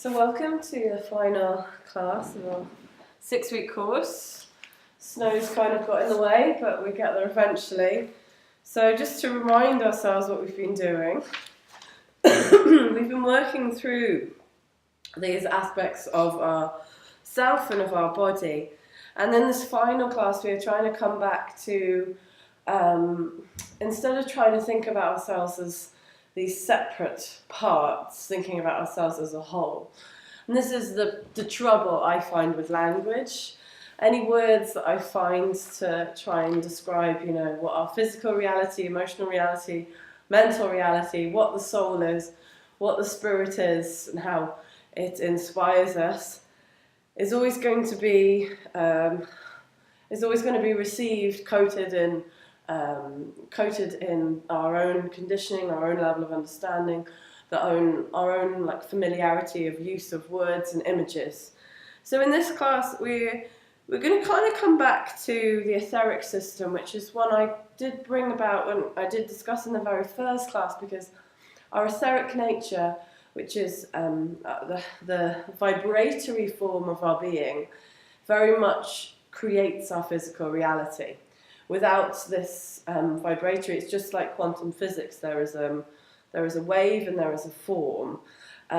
So welcome to the final class of our 6-week course. Snow's kind of got in the way, but we get there eventually. So just to remind ourselves what we've been doing, we've been working through these aspects of our self and of our body. And in this final class, we are trying to come back to, instead of trying to think about ourselves as these separate parts, thinking about ourselves as a whole. And this is the trouble I find with language. Any words that I find to try and describe, what our physical reality, emotional reality, mental reality, what the soul is, what the spirit is, and how it inspires us, is always going to be received, coated in our own conditioning, our own level of understanding, our own familiarity of use of words and images. So in this class, we're going to kind of come back to the etheric system, which is one I did bring about when I did discuss in the very first class, because our etheric nature, which is the vibratory form of our being, very much creates our physical reality. Without this vibratory, it's just like quantum physics. There is a wave and there is a form.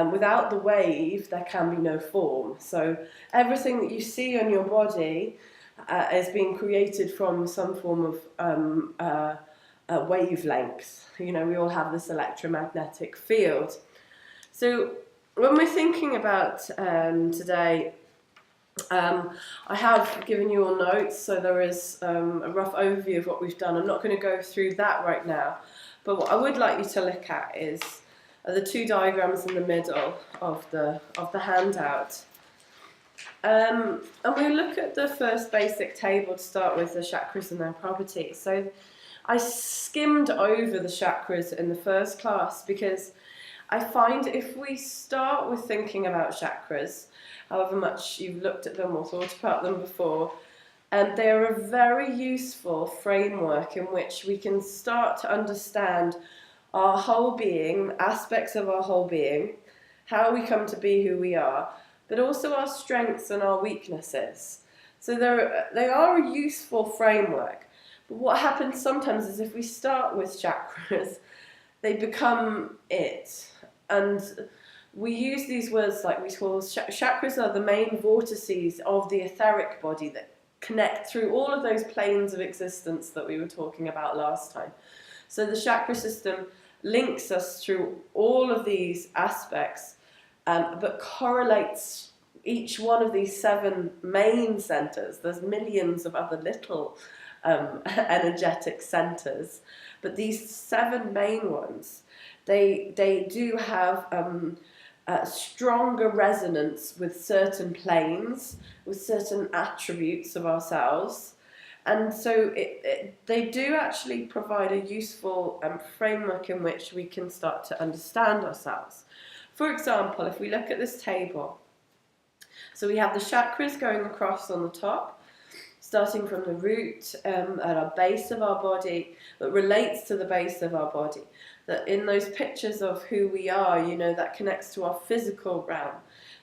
Without the wave, there can be no form. So everything that you see on your body is being created from some form of wavelength. We all have this electromagnetic field. So when we're thinking about today, I have given you all notes, so there is a rough overview of what we've done. I'm not going to go through that right now, but what I would like you to look at is the two diagrams in the middle of the handout. And we'll look at the first basic table to start with, the chakras and their properties. So I skimmed over the chakras in the first class because I find if we start with thinking about chakras, however much you've looked at them or thought about them before, they are a very useful framework in which we can start to understand our whole being, aspects of our whole being, how we come to be who we are, but also our strengths and our weaknesses. So they are a useful framework. But what happens sometimes is if we start with chakras, they become it. And we use these words like we call chakras are the main vortices of the etheric body that connect through all of those planes of existence that we were talking about last time. So the chakra system links us through all of these aspects, but correlates each one of these 7 main centers. There's millions of other little energetic centers, but these 7 main ones, they do have stronger resonance with certain planes, with certain attributes of ourselves. And so they do actually provide a useful framework in which we can start to understand ourselves. For example, if we look at this table, so we have the chakras going across on the top, starting from the root at our base of our body, that relates to the base of our body. That in those pictures of who we are, that connects to our physical realm.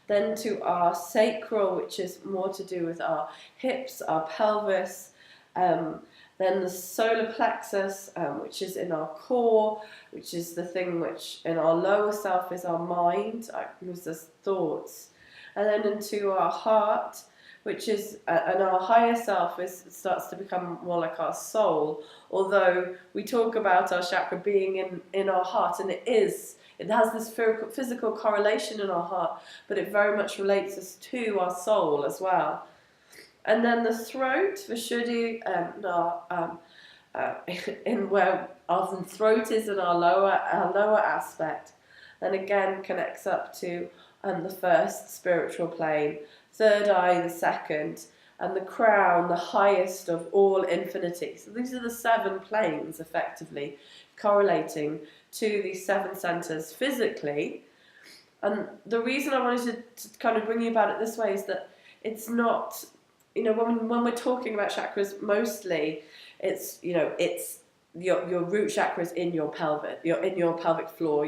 Then to our sacral, which is more to do with our hips, our pelvis. Then the solar plexus, which is in our core, which is the thing which in our lower self is our mind, moves us thoughts. And then into our heart, which is, and our higher self starts to become more like our soul, although we talk about our chakra being in our heart, and it has this physical correlation in our heart, but it very much relates us to our soul as well. And then the throat, Vishuddhi, in where our throat is in our lower aspect, and again connects up to the first spiritual plane. Third eye, the second, and the crown, the highest of all infinity. So these are the 7 planes, effectively, correlating to these 7 centers physically. And the reason I wanted to kind of bring you about it this way is that it's not, when we're talking about chakras, mostly it's your root chakra is in your pelvic, in your pelvic floor,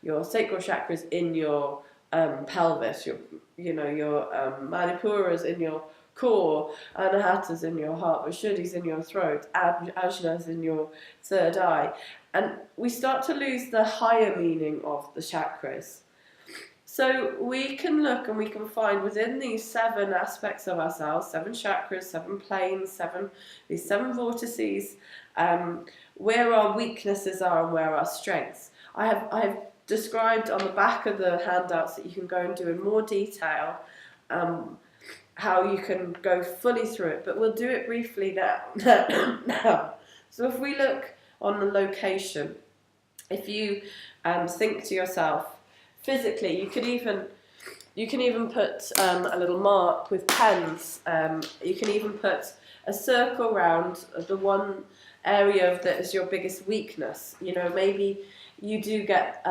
your sacral chakra is in your pelvis, your manipuras in your core, anahatas in your heart, vishuddhis in your throat, ajnas in your third eye. And we start to lose the higher meaning of the chakras. So we can look and we can find within these 7 aspects of ourselves, 7 chakras, 7 planes, these 7 vortices, where our weaknesses are and where our strengths. I have described on the back of the handouts that you can go and do in more detail how you can go fully through it, but we'll do it briefly now. Now. So if we look on the location, if you think to yourself, physically, you can even put a little mark with pens. You can even put a circle around the one area that is your biggest weakness. Maybe you do get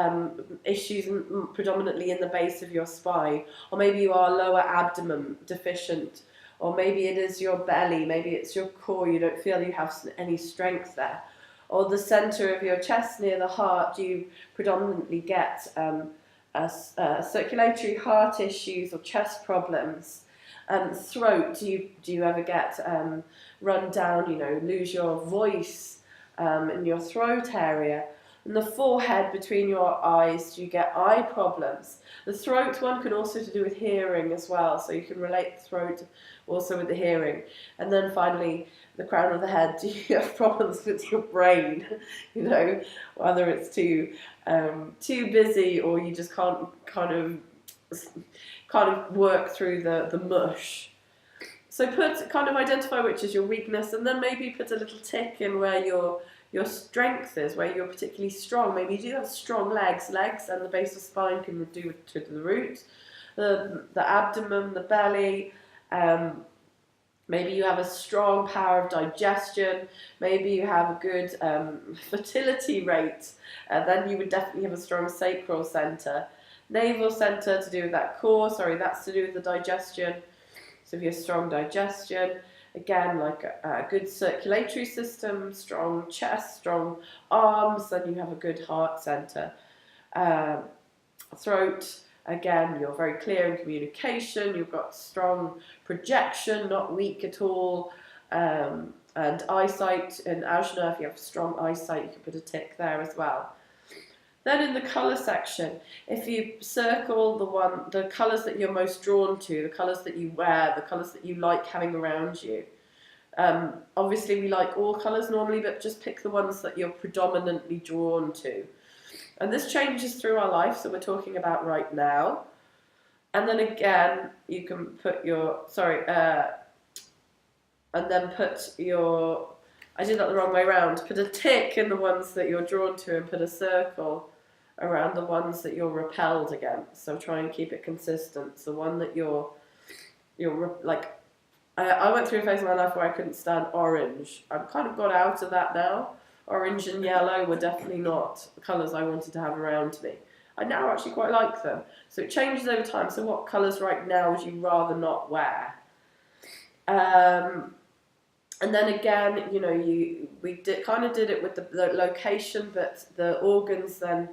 issues predominantly in the base of your spine, or maybe you are lower abdomen deficient, or maybe it is your belly, maybe it's your core, you don't feel you have any strength there, or the center of your chest near the heart, do you predominantly get circulatory heart issues or chest problems? Throat, do you ever get run down, lose your voice in your throat area? And the forehead between your eyes, do you get eye problems? The throat one can also to do with hearing as well, so you can relate the throat also with the hearing. And then finally, the crown of the head, do you have problems with your brain? Whether it's too busy or you just can't kind of work through the mush. So identify which is your weakness, and then maybe put a little tick in where your strength is, where you're particularly strong. Maybe you do have strong legs and the base of spine can do to the root, the abdomen, the belly. Maybe you have a strong power of digestion. Maybe you have a good fertility rate. Then you would definitely have a strong sacral center. Navel center to do with that core. That's to do with the digestion. So if you have strong digestion, again, like a good circulatory system, strong chest, strong arms, then you have a good heart center. Throat, again, you're very clear in communication, you've got strong projection, not weak at all. And eyesight, in Ajna, if you have strong eyesight, you can put a tick there as well. Then in the colour section, if you circle the colours that you're most drawn to, the colours that you wear, the colours that you like having around you. Obviously we like all colours normally, but just pick the ones that you're predominantly drawn to. And this changes through our life, so we're talking about right now. And then again, you can put I did that the wrong way around. Put a tick in the ones that you're drawn to and put a circle around the ones that you're repelled against. So try and keep it consistent. So one that you're like, I went through a phase of my life where I couldn't stand orange. I've kind of got out of that now. Orange and yellow were definitely not the colours I wanted to have around me. I now actually quite like them. So it changes over time. So what colours right now would you rather not wear? And then again, we did it with the location, but the organs then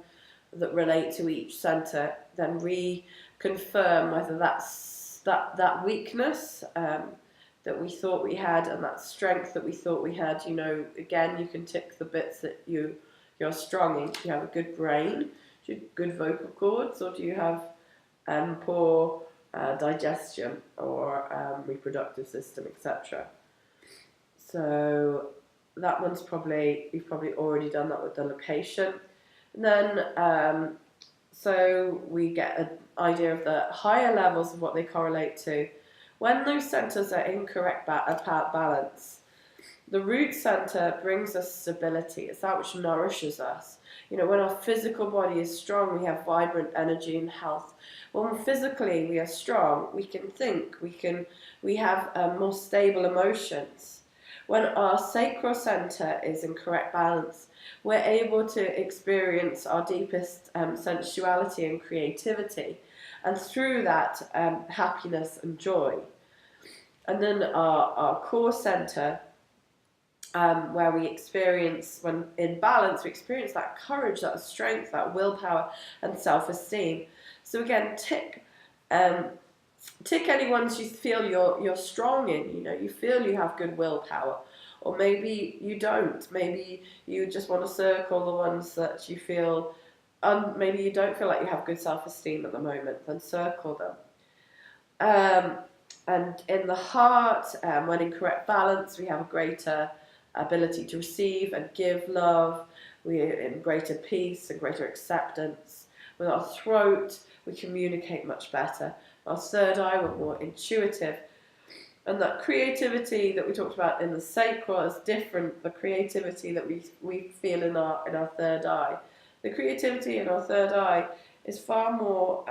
that relate to each centre then reconfirm whether that's that weakness that we thought we had and that strength that we thought we had. Again, you can tick the bits that you're strong in. Do you have a good brain? Do you have good vocal cords, or do you have poor digestion or reproductive system, etc.? So that one's you've probably already done that with the location. And then, so we get an idea of the higher levels of what they correlate to. When those centers are incorrect balance, the root center brings us stability. It's that which nourishes us. When our physical body is strong, we have vibrant energy and health. When physically we are strong, we can think, we have more stable emotions. When our sacral center is in correct balance, we're able to experience our deepest sensuality and creativity, and through that, happiness and joy. And then our core center, where we experience, when in balance, we experience that courage, that strength, that willpower, and self-esteem. So again, tick any ones you feel you're strong in. You know, you feel you have good willpower, or maybe you don't. Maybe you just want to circle the ones that you feel. Maybe you don't feel like you have good self-esteem at the moment. Then circle them. And in the heart, when in correct balance, we have a greater ability to receive and give love. We're in greater peace and greater acceptance. With our throat, we communicate much better. Our third eye, we're more intuitive. And that creativity that we talked about in the sacral is different. The creativity that we feel in our third eye. The creativity in our third eye is far more...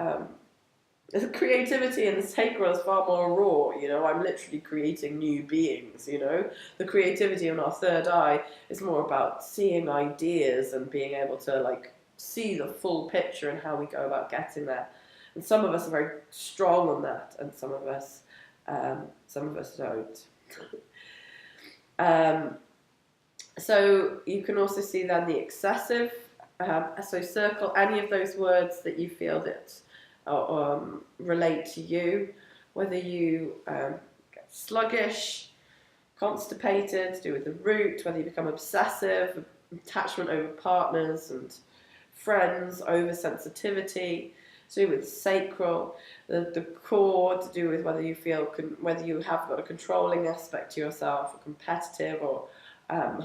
the creativity in the sacral is far more raw, you know. I'm literally creating new beings, you know. The creativity in our third eye is more about seeing ideas and being able to, like, see the full picture and how we go about getting there. And some of us are very strong on that, and some of us don't. So you can also see then the excessive. So circle any of those words that you feel that relate to you, whether you get sluggish, constipated, to do with the root, whether you become obsessive, attachment over partners and friends, oversensitivity, to do with sacral, the core, to do with whether you feel whether you have got a controlling aspect to yourself, or competitive, or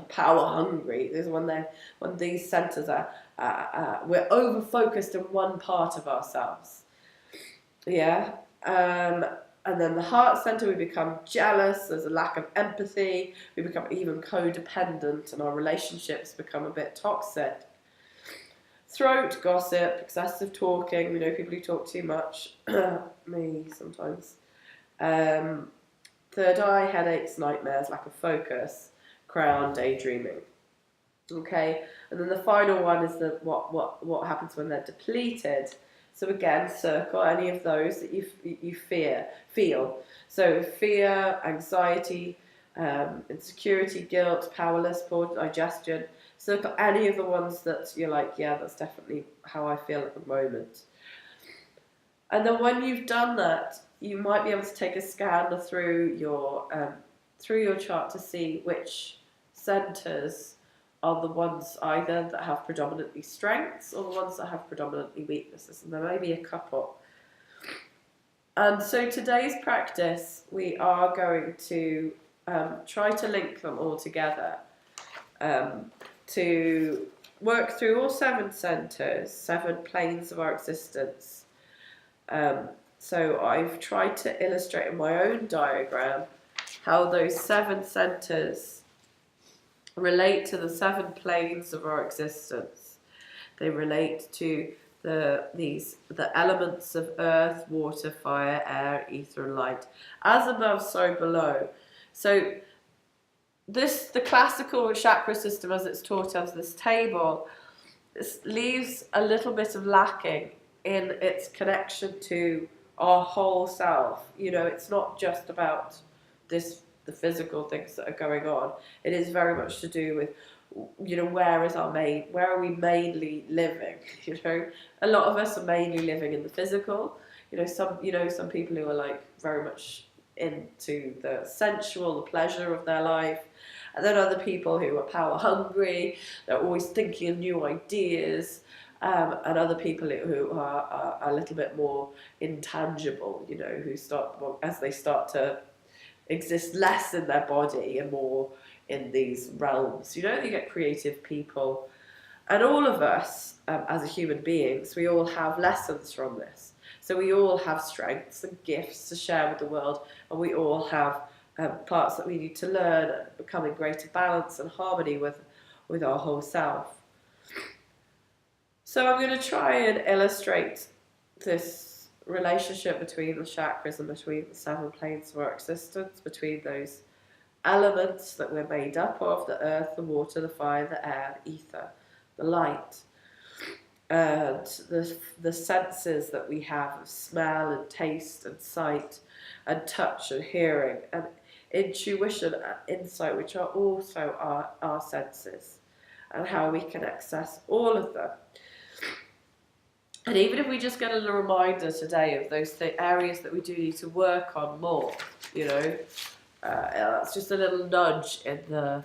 power hungry. This is when these centers are we're over focused in one part of ourselves. Yeah. And then the heart center, we become jealous, there's a lack of empathy, we become even codependent, and our relationships become a bit toxic. Throat, gossip, excessive talking, we know people who talk too much, me sometimes. Third eye, headaches, nightmares, lack of focus. Crown, daydreaming. Okay, and then the final one is what happens when they're depleted. So again, circle any of those that you feel. So fear, anxiety, insecurity, guilt, powerless, poor digestion. Circle any of the ones that you're like, yeah, that's definitely how I feel at the moment. And then when you've done that, you might be able to take a scan through your chart to see which centers are the ones either that have predominantly strengths or the ones that have predominantly weaknesses, and there may be a couple. And so today's practice, we are going to try to link them all together to work through all 7 centers, 7 planes of our existence. So I've tried to illustrate in my own diagram how those 7 centers relate to the 7 planes of our existence. They relate to the elements of earth, water, fire, air, ether, and light. As above, so below. So the classical chakra system, as it's taught us, this table, this leaves a little bit of lacking in its connection to our whole self. You know, it's not just about the physical things that are going on. It is very much to do with, you know, where are we mainly living? You know, a lot of us are mainly living in the physical. Some people who are like very much into the sensual, the pleasure of their life, and then other people who are power hungry. They're always thinking of new ideas. And other people who are a little bit more intangible, you know, as they start to exist less in their body and more in these realms. You know, you get creative people. And all of us, as human beings, we all have lessons from this. So we all have strengths and gifts to share with the world, and we all have parts that we need to learn and become in greater balance and harmony with our whole self. So I'm going to try and illustrate this relationship between the chakras and between the 7 planes of our existence, between those elements that we're made up of, the earth, the water, the fire, the air, the ether, the light, and the senses that we have of smell and taste and sight and touch and hearing and intuition and insight, which are also our senses, and how we can access all of them. And even if we just get a little reminder today of those areas that we do need to work on more, you know, that's just a little nudge in the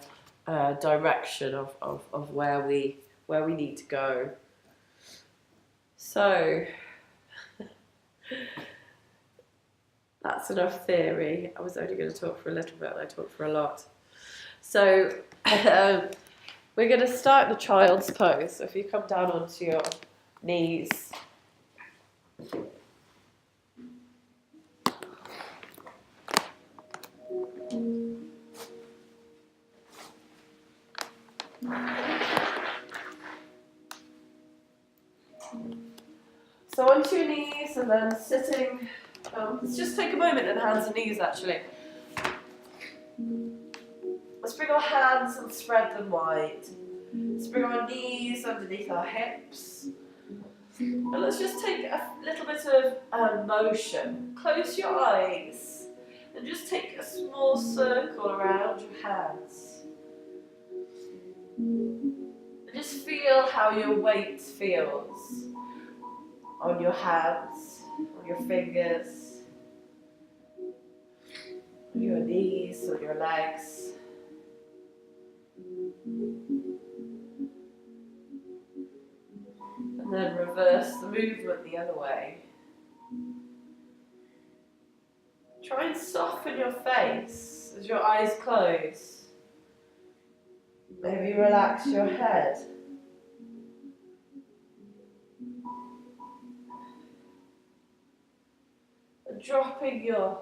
direction of where we need to go. So that's enough theory. I was only going to talk for a little bit, and I talked for a lot. So we're going to start the child's pose. So if you come down onto your knees. So onto your knees and then sitting. Let's just take a moment and hands and knees actually. Let's bring our hands and spread them wide. Let's bring our knees underneath our hips. And let's just take a little bit of motion. Close your eyes and just take a small circle around your hands. And just feel how your weight feels on your hands, on your fingers, on your knees, on your legs. And then reverse the movement the other way. Try and soften your face as your eyes close. Maybe relax your head. And dropping your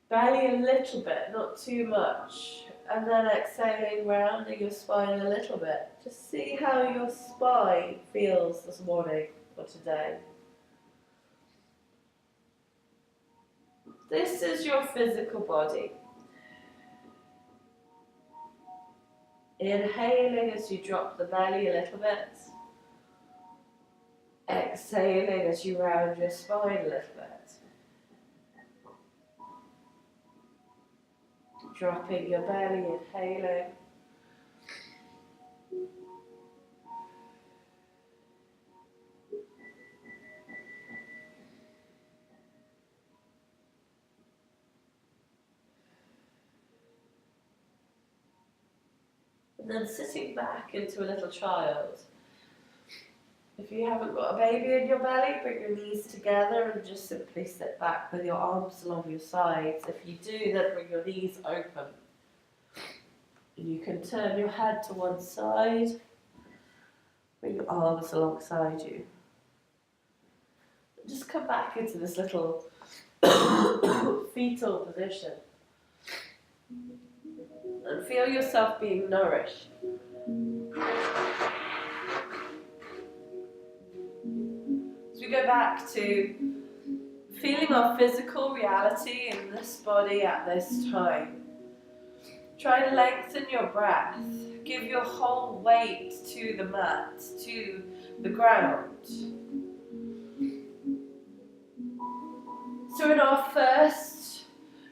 belly a little bit, not too much. And then exhaling, rounding your spine a little bit. Just see how your spine feels this morning or today. This is your physical body. Inhaling as you drop the belly a little bit. Exhaling as you round your spine a little bit. Dropping your belly, inhaling. And then sitting back into a little child. If you haven't got a baby in your belly, bring your knees together and just simply sit back with your arms along your sides. If you do, then bring your knees open. And you can turn your head to one side. Bring your arms alongside you. And just come back into this little fetal position. And feel yourself being nourished. As we go back to feeling our physical reality in this body at this time, try to lengthen your breath. Give your whole weight to the mat, to the ground. So in our first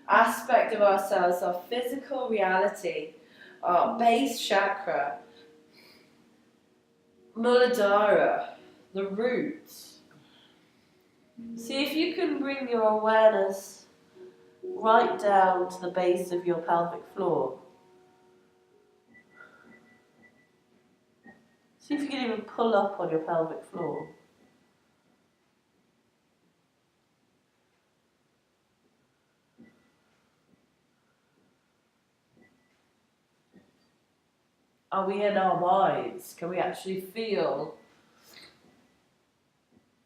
aspect of ourselves, our physical reality, our base chakra, Muladhara, the root. See if you can bring your awareness right down to the base of your pelvic floor. See if you can even pull up on your pelvic floor. Are we in our minds? Can we actually feel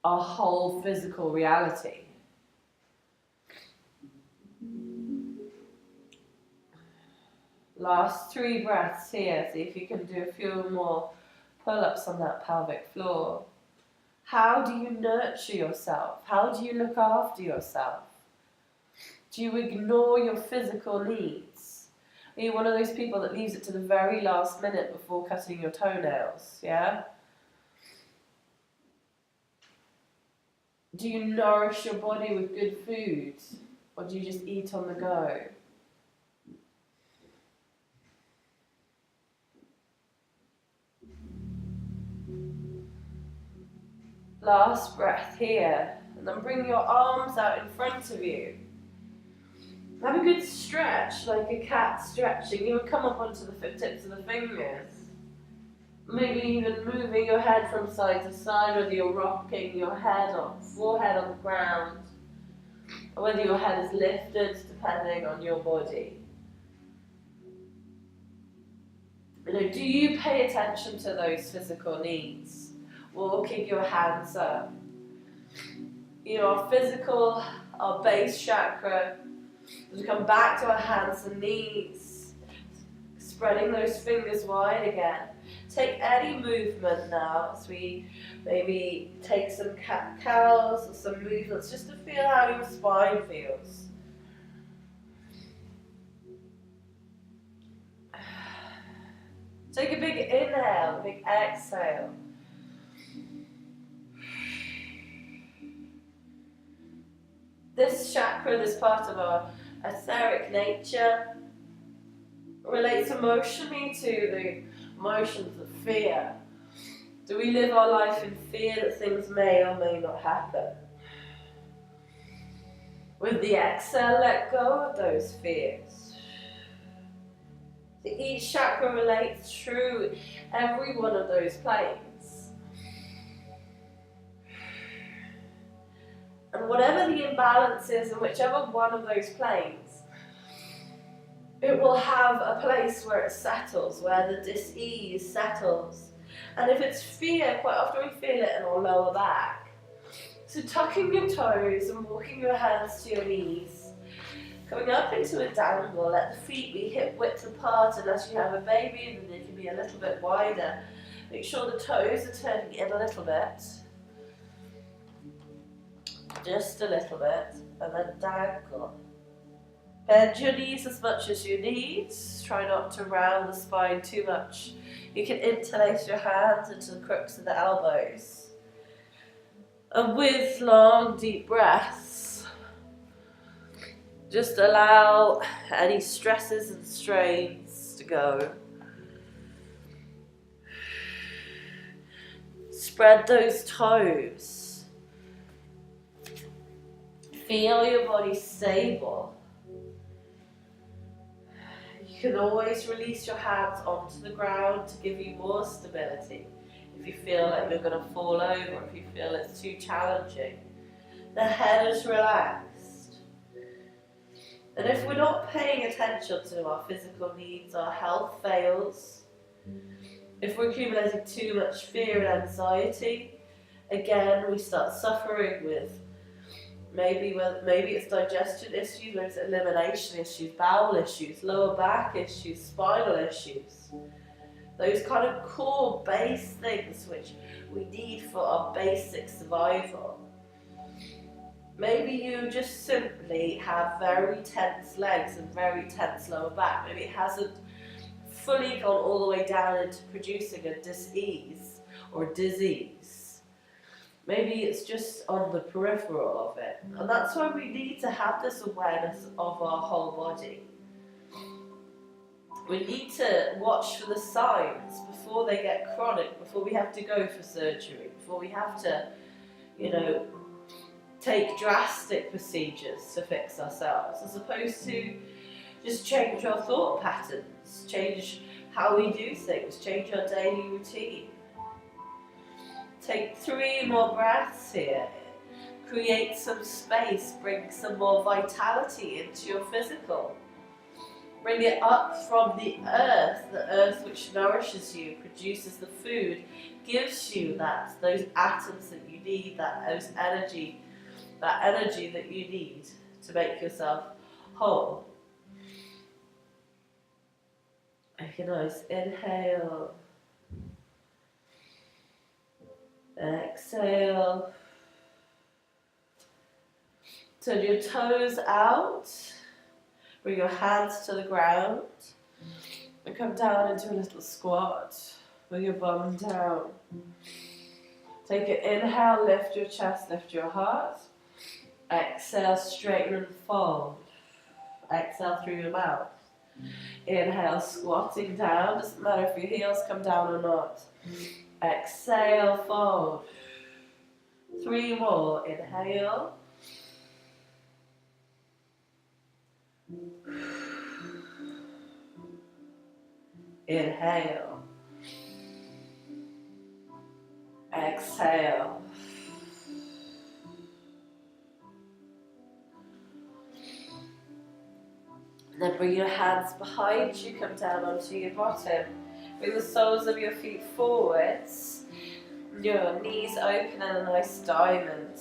our whole physical reality? Last 3 breaths here. See if you can do a few more pull-ups on that pelvic floor. How do you nurture yourself? How do you look after yourself? Do you ignore your physical needs? Are you one of those people that leaves it to the very last minute before cutting your toenails? Yeah? Do you nourish your body with good food? Or do you just eat on the go? Last breath here. And then bring your arms out in front of you. Have a good stretch, like a cat stretching. You would come up onto the tips of the fingers. Maybe even moving your head from side to side, whether you're rocking your head or forehead on the ground, or whether your head is lifted, depending on your body. You know, do you pay attention to those physical needs? Walking your hands up. You know, our physical, our base chakra, we come back to our hands and knees, spreading those fingers wide again. Take any movement now as we maybe take some cat-cows or some movements just to feel how your spine feels. Take a big inhale, a big exhale. This chakra, this part of our etheric nature, relates emotionally to the emotions of fear. Do we live our life in fear that things may or may not happen? With the exhale, let go of those fears. So each chakra relates through every one of those planes. And whatever the imbalance is in whichever one of those planes, it will have a place where it settles, where the dis-ease settles. And if it's fear, quite often we feel it in our lower back. So tucking your toes and walking your hands to your knees, coming up into a dangle, let the feet be hip width apart, and as you have a baby, then they can be a little bit wider. Make sure the toes are turning in a little bit. Just a little bit, and then dangle. Bend your knees as much as you need. Try not to round the spine too much. You can interlace your hands into the crooks of the elbows. And with long, deep breaths, just allow any stresses and strains to go. Spread those toes. Feel your body stable. You can always release your hands onto the ground to give you more stability. If you feel like you're going to fall over, if you feel it's too challenging. The head is relaxed. And if we're not paying attention to our physical needs, our health fails. If we're accumulating too much fear and anxiety, again we start suffering with maybe it's digestion issues, maybe it's elimination issues, bowel issues, lower back issues, spinal issues. Those kind of core base things which we need for our basic survival. Maybe you just simply have very tense legs and very tense lower back. Maybe it hasn't fully gone all the way down into producing a dis-ease or disease. Maybe it's just on the peripheral of it. And that's why we need to have this awareness of our whole body. We need to watch for the signs before they get chronic, before we have to go for surgery, before we have to, take drastic procedures to fix ourselves, as opposed to just change our thought patterns, change how we do things, change our daily routine. Take 3 more breaths here. Create some space, bring some more vitality into your physical. Bring it up from the earth which nourishes you, produces the food, gives you those atoms that you need, that energy that you need to make yourself whole. Take a nice inhale. Exhale. Turn your toes out. Bring your hands to the ground. And come down into a little squat with your bum down. Take an inhale, lift your chest, lift your heart. Exhale, straighten and fold. Exhale through your mouth. Inhale, squatting down. Doesn't matter if your heels come down or not. Exhale, fold. 3 more. Inhale. Inhale. Exhale. And then bring your hands behind you, come down onto your bottom. Bring the soles of your feet forwards. Your knees open in a nice diamond.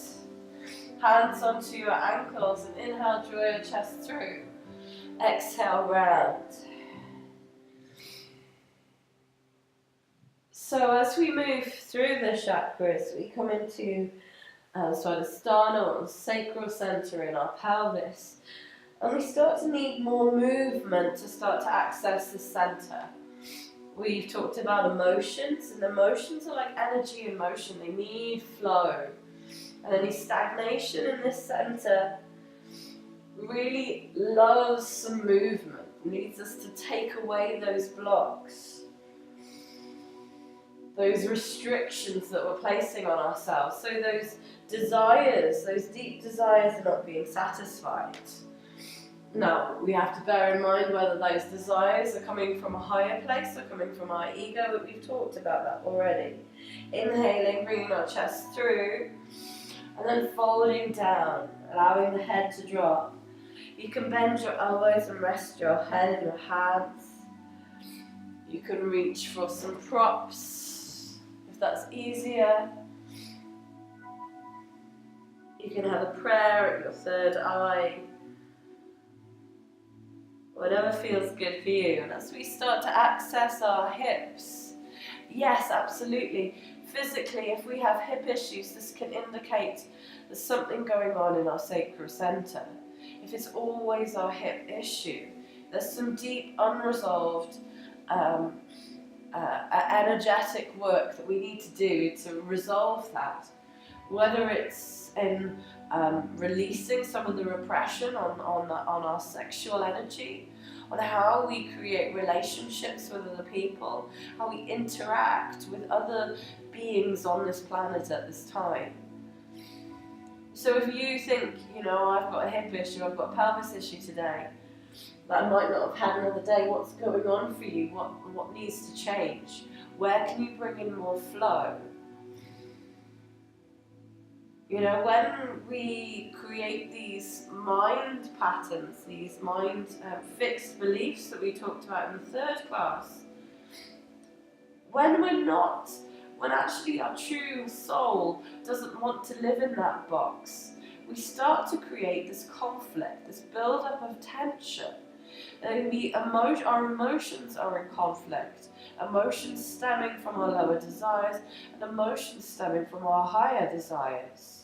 Hands onto your ankles and inhale, draw your chest through. Exhale, round. So as we move through the chakras, we come into Swadhisthana, or sacral center in our pelvis. And we start to need more movement to start to access the center. We've talked about emotions, and emotions are like energy in motion. They need flow. And any stagnation in this center really loves some movement, needs us to take away those blocks, those restrictions that we're placing on ourselves. So those desires, those deep desires are not being satisfied. Now, we have to bear in mind whether those desires are coming from a higher place or coming from our ego, but we've talked about that already. Inhaling, bringing our chest through, and then folding down, allowing the head to drop. You can bend your elbows and rest your head in your hands. You can reach for some props, if that's easier. You can have a prayer at your third eye. Whatever feels good for you. And as we start to access our hips, yes, absolutely. Physically, if we have hip issues, this can indicate there's something going on in our sacral center. If it's always our hip issue, there's some deep unresolved energetic work that we need to do to resolve that. Whether it's in releasing some of the repression on our sexual energy, on how we create relationships with other people, how we interact with other beings on this planet at this time. So if you think, I've got a hip issue, I've got a pelvis issue today, that I might not have had another day, what's going on for you? What needs to change? Where can you bring in more flow? When we create these mind patterns, these mind fixed beliefs that we talked about in the third class, when actually our true soul doesn't want to live in that box, we start to create this conflict, this build-up of tension. Our emotions are in conflict, emotions stemming from our lower desires and emotions stemming from our higher desires.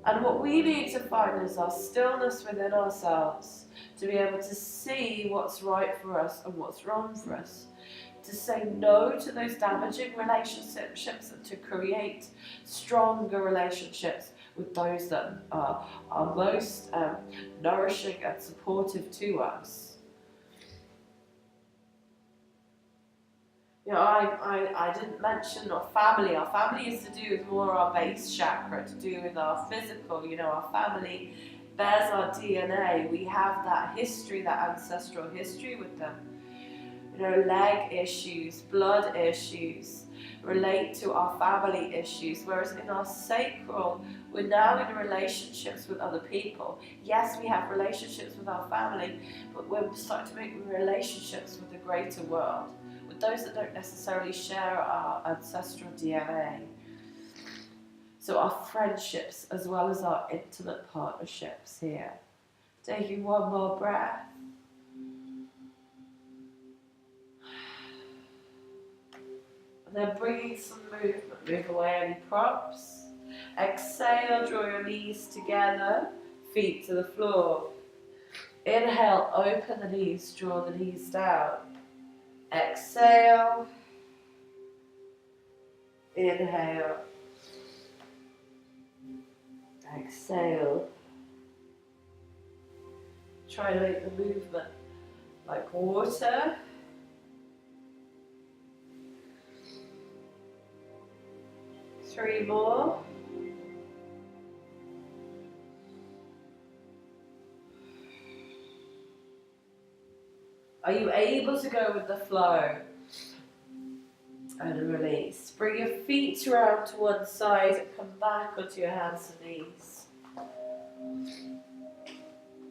And what we need to find is our stillness within ourselves to be able to see what's right for us and what's wrong for us. To say no to those damaging relationships and to create stronger relationships with those that are most nourishing and supportive to us. I didn't mention our family. Our family is to do with more our base chakra, to do with our physical. Our family bears our DNA. We have that history, that ancestral history with them. Leg issues, blood issues relate to our family issues, whereas in our sacral, we're now in relationships with other people. Yes, we have relationships with our family, but we're starting to make relationships with the greater world, with those that don't necessarily share our ancestral DNA. So our friendships as well as our intimate partnerships here. Taking one more breath. And then bringing some movement. Move away any props. Exhale, draw your knees together, feet to the floor. Inhale, open the knees, draw the knees down. Exhale. Inhale. Exhale. Try to make the movement like water. 3 more. Are you able to go with the flow? And release. Bring your feet around to one side and come back onto your hands and knees.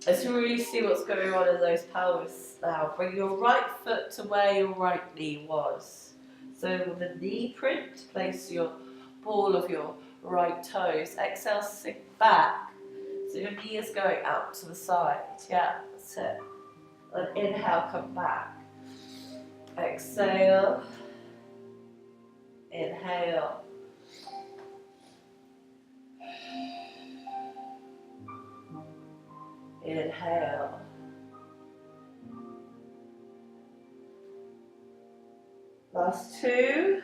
Let's really see what's going on in those pelvis now. Bring your right foot to where your right knee was. So with the knee print, place your ball of your right toes. Exhale, sink back. So your knee is going out to the side. Yeah, that's it. And inhale, come back. Exhale. Inhale. Inhale. Last 2.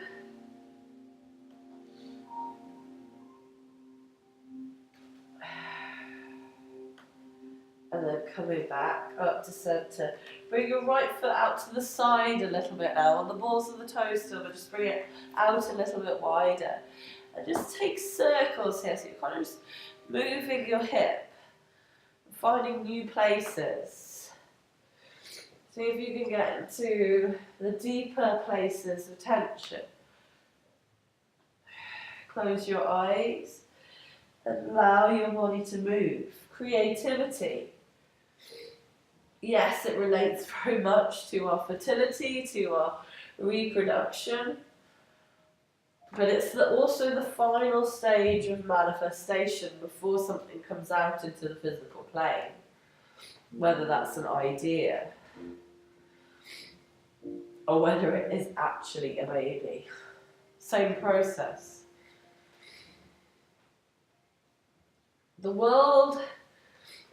And then coming back up to center. Bring your right foot out to the side a little bit now, on the balls of the toes still, but just bring it out a little bit wider. And just take circles here, so you're kind of just moving your hip, finding new places. See if you can get into the deeper places of tension. Close your eyes and allow your body to move. Creativity. Yes, it relates very much to our fertility, to our reproduction, but it's also the final stage of manifestation before something comes out into the physical plane, whether that's an idea or whether it is actually a baby. Same process. The world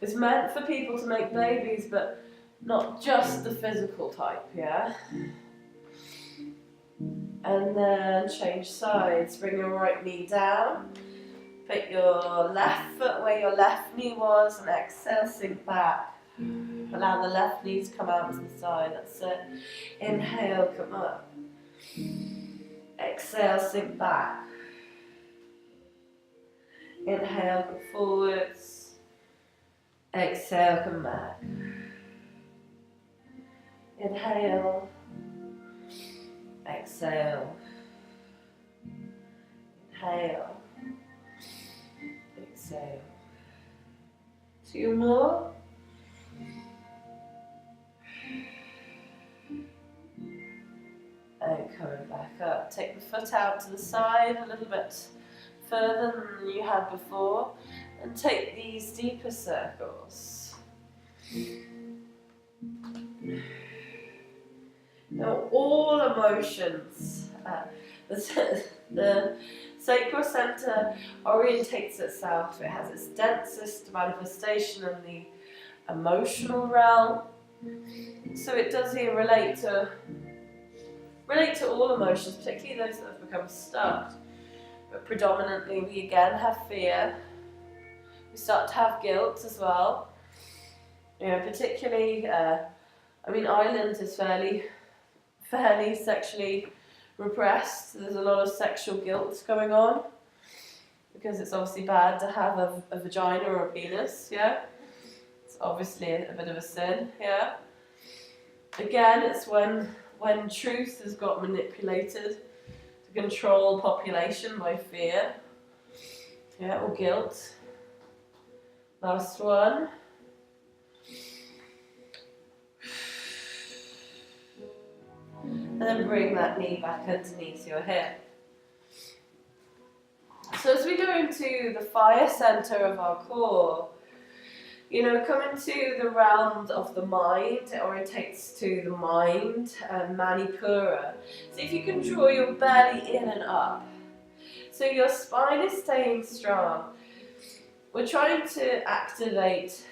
is meant for people to make babies, but not just the physical type, yeah? And then change sides. Bring your right knee down. Put your left foot where your left knee was, and exhale, sink back. Allow the left knee to come out to the side, that's it. Inhale, come up. Exhale, sink back. Inhale, come forwards. Exhale, come back. Inhale. Exhale. Inhale. Exhale. 2 more. And coming back up. Take the foot out to the side a little bit further than you had before. And take these deeper circles. Now all emotions, the sacral center orientates itself. It has its densest manifestation in the emotional realm. So it does here relate to all emotions, particularly those that have become stuck. But predominantly we again have fear. We start to have guilt as well. You know, particularly, Ireland is fairly sexually repressed. There's a lot of sexual guilt going on because it's obviously bad to have a vagina or a penis, yeah? It's obviously a bit of a sin, yeah? Again, it's when truth has got manipulated to control population by fear, yeah, or guilt. Last one. And then bring that knee back underneath your hip. So as we go into the fire center of our core, you know, come into the realm of the mind. It orientates to the mind, Manipura. So if you can draw your belly in and up, so your spine is staying strong. We're trying to activate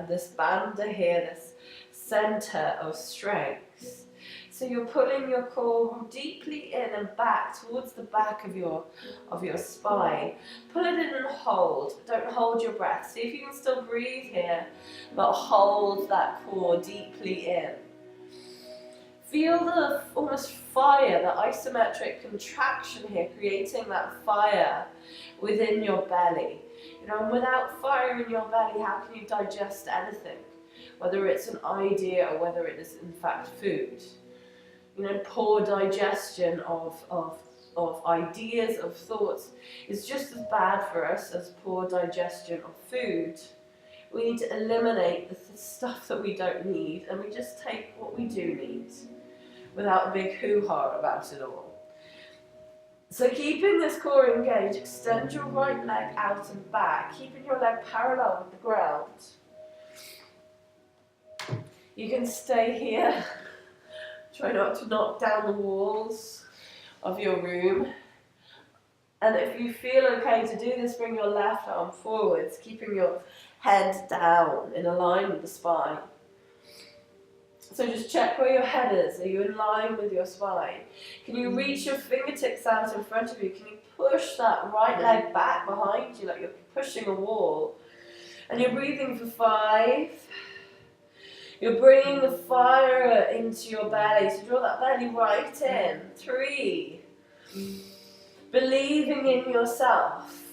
this bandha here, this center of strength. So you're pulling your core deeply in and back towards the back of your spine. Pull it in and hold. Don't hold your breath. See if you can still breathe here, but hold that core deeply in. Feel the almost fire, the isometric contraction here, creating that fire within your belly. You know, and without fire in your belly, how can you digest anything? Whether it's an idea or whether it is in fact food. You know, poor digestion of ideas, of thoughts, is just as bad for us as poor digestion of food. We need to eliminate the stuff that we don't need, and we just take what we do need without a big hoo-ha about it all. So keeping this core engaged, extend your right leg out and back, keeping your leg parallel with the ground. You can stay here. Try not to knock down the walls of your room. And if you feel okay to do this, bring your left arm forwards, keeping your head down in a line with the spine. So just check where your head is. Are you in line with your spine? Can you reach your fingertips out in front of you? Can you push that right leg back behind you like you're pushing a wall? And you're breathing for 5. You're bringing the fire into your belly. So draw that belly right in. 3. Believing in yourself.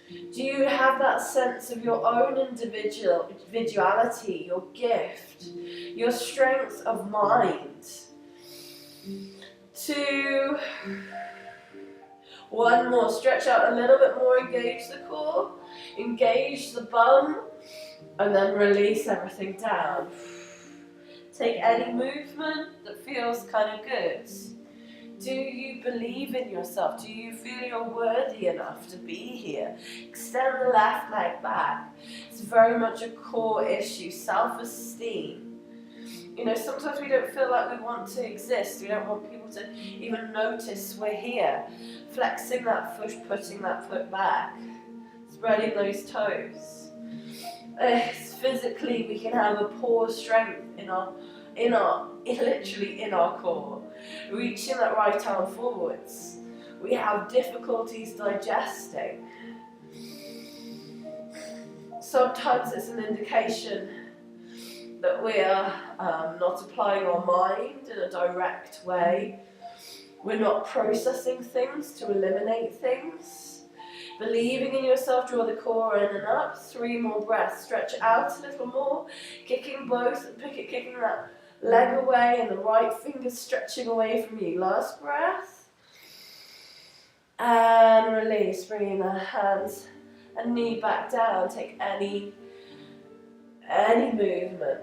Do you have that sense of your own individuality, your gift, your strength of mind? 2. 1 more. Stretch out a little bit more. Engage the core. Engage the bum. And then release everything down. Take any movement that feels kind of good. Do you believe in yourself? Do you feel you're worthy enough to be here? Extend the left leg back. It's very much a core issue, self-esteem. You know, sometimes we don't feel like we want to exist. We don't want people to even notice we're here. Flexing that foot, putting that foot back. Spreading those toes. Physically, we can have a poor strength literally in our core. Reaching that right arm forwards. We have difficulties digesting. Sometimes it's an indication that we are not applying our mind in a direct way. We're not processing things to eliminate things. Believing in yourself, draw the core in and up. 3 more breaths. Stretch out a little more. Kicking that leg away and the right finger stretching away from you. Last breath. And release. Bringing the hands and knee back down. Take any movement.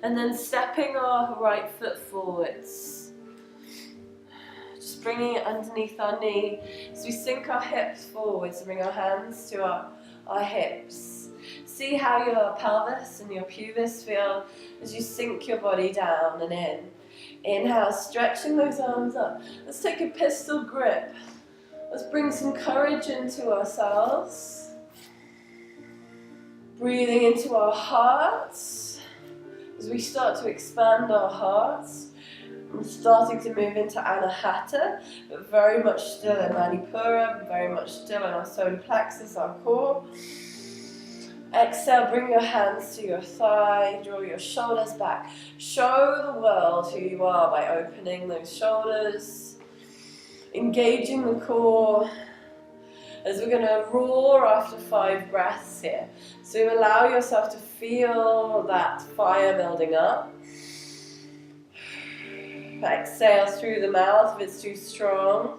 And then stepping our right foot forwards. Just bringing it underneath our knee. As we sink our hips forwards, bring our hands to our hips. See how your pelvis and your pubis feel as you sink your body down and in. Inhale, stretching those arms up. Let's take a pistol grip. Let's bring some courage into ourselves. Breathing into our hearts. As we start to expand our hearts, we're starting to move into Anahata, but very much still in Manipura, very much still in our solar plexus, our core. Exhale, bring your hands to your thigh, draw your shoulders back. Show the world who you are by opening those shoulders, engaging the core, as we're going to roar after 5 breaths here. So allow yourself to feel that fire building up. Exhale through the mouth if it's too strong.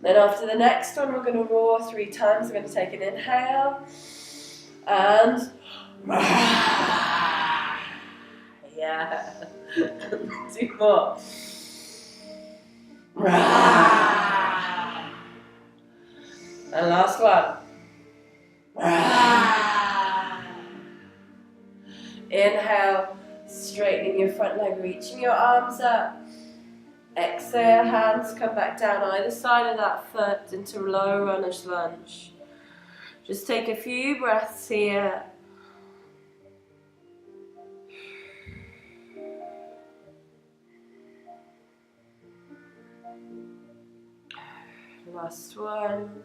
Then after the next one, we're going to roar 3 times. We're going to take an inhale. And... yeah. 2 more. And last one. Inhale, straightening your front leg, reaching your arms up. Exhale, hands come back down either side of that foot into low runner's lunge. Just take a few breaths here. Last one.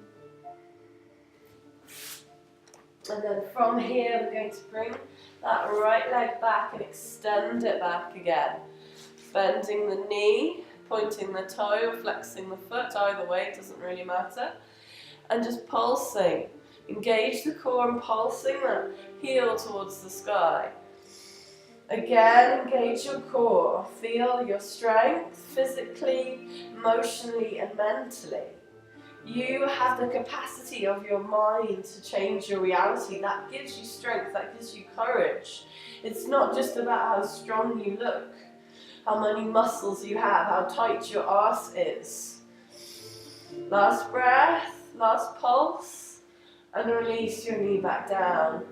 And then from here we're going to bring that right leg back and extend it back again. Bending the knee, pointing the toe, flexing the foot, either way, it doesn't really matter. And just pulsing. Engage the core and pulsing that heel towards the sky. Again, engage your core. Feel your strength physically, emotionally and mentally. You have the capacity of your mind to change your reality. That gives you strength, that gives you courage. It's not just about how strong you look, how many muscles you have, how tight your arse is. Last breath, last pulse, and release your knee back down.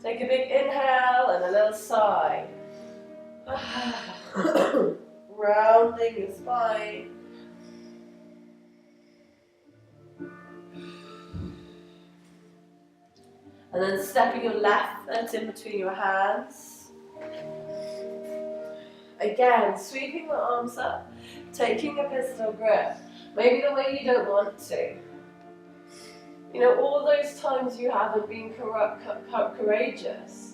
Take a big inhale and a little sigh. Rounding your spine. And then stepping your left foot in between your hands. Again, sweeping the arms up, taking a pistol grip. Maybe the way you don't want to. You know, all those times you haven't been courageous.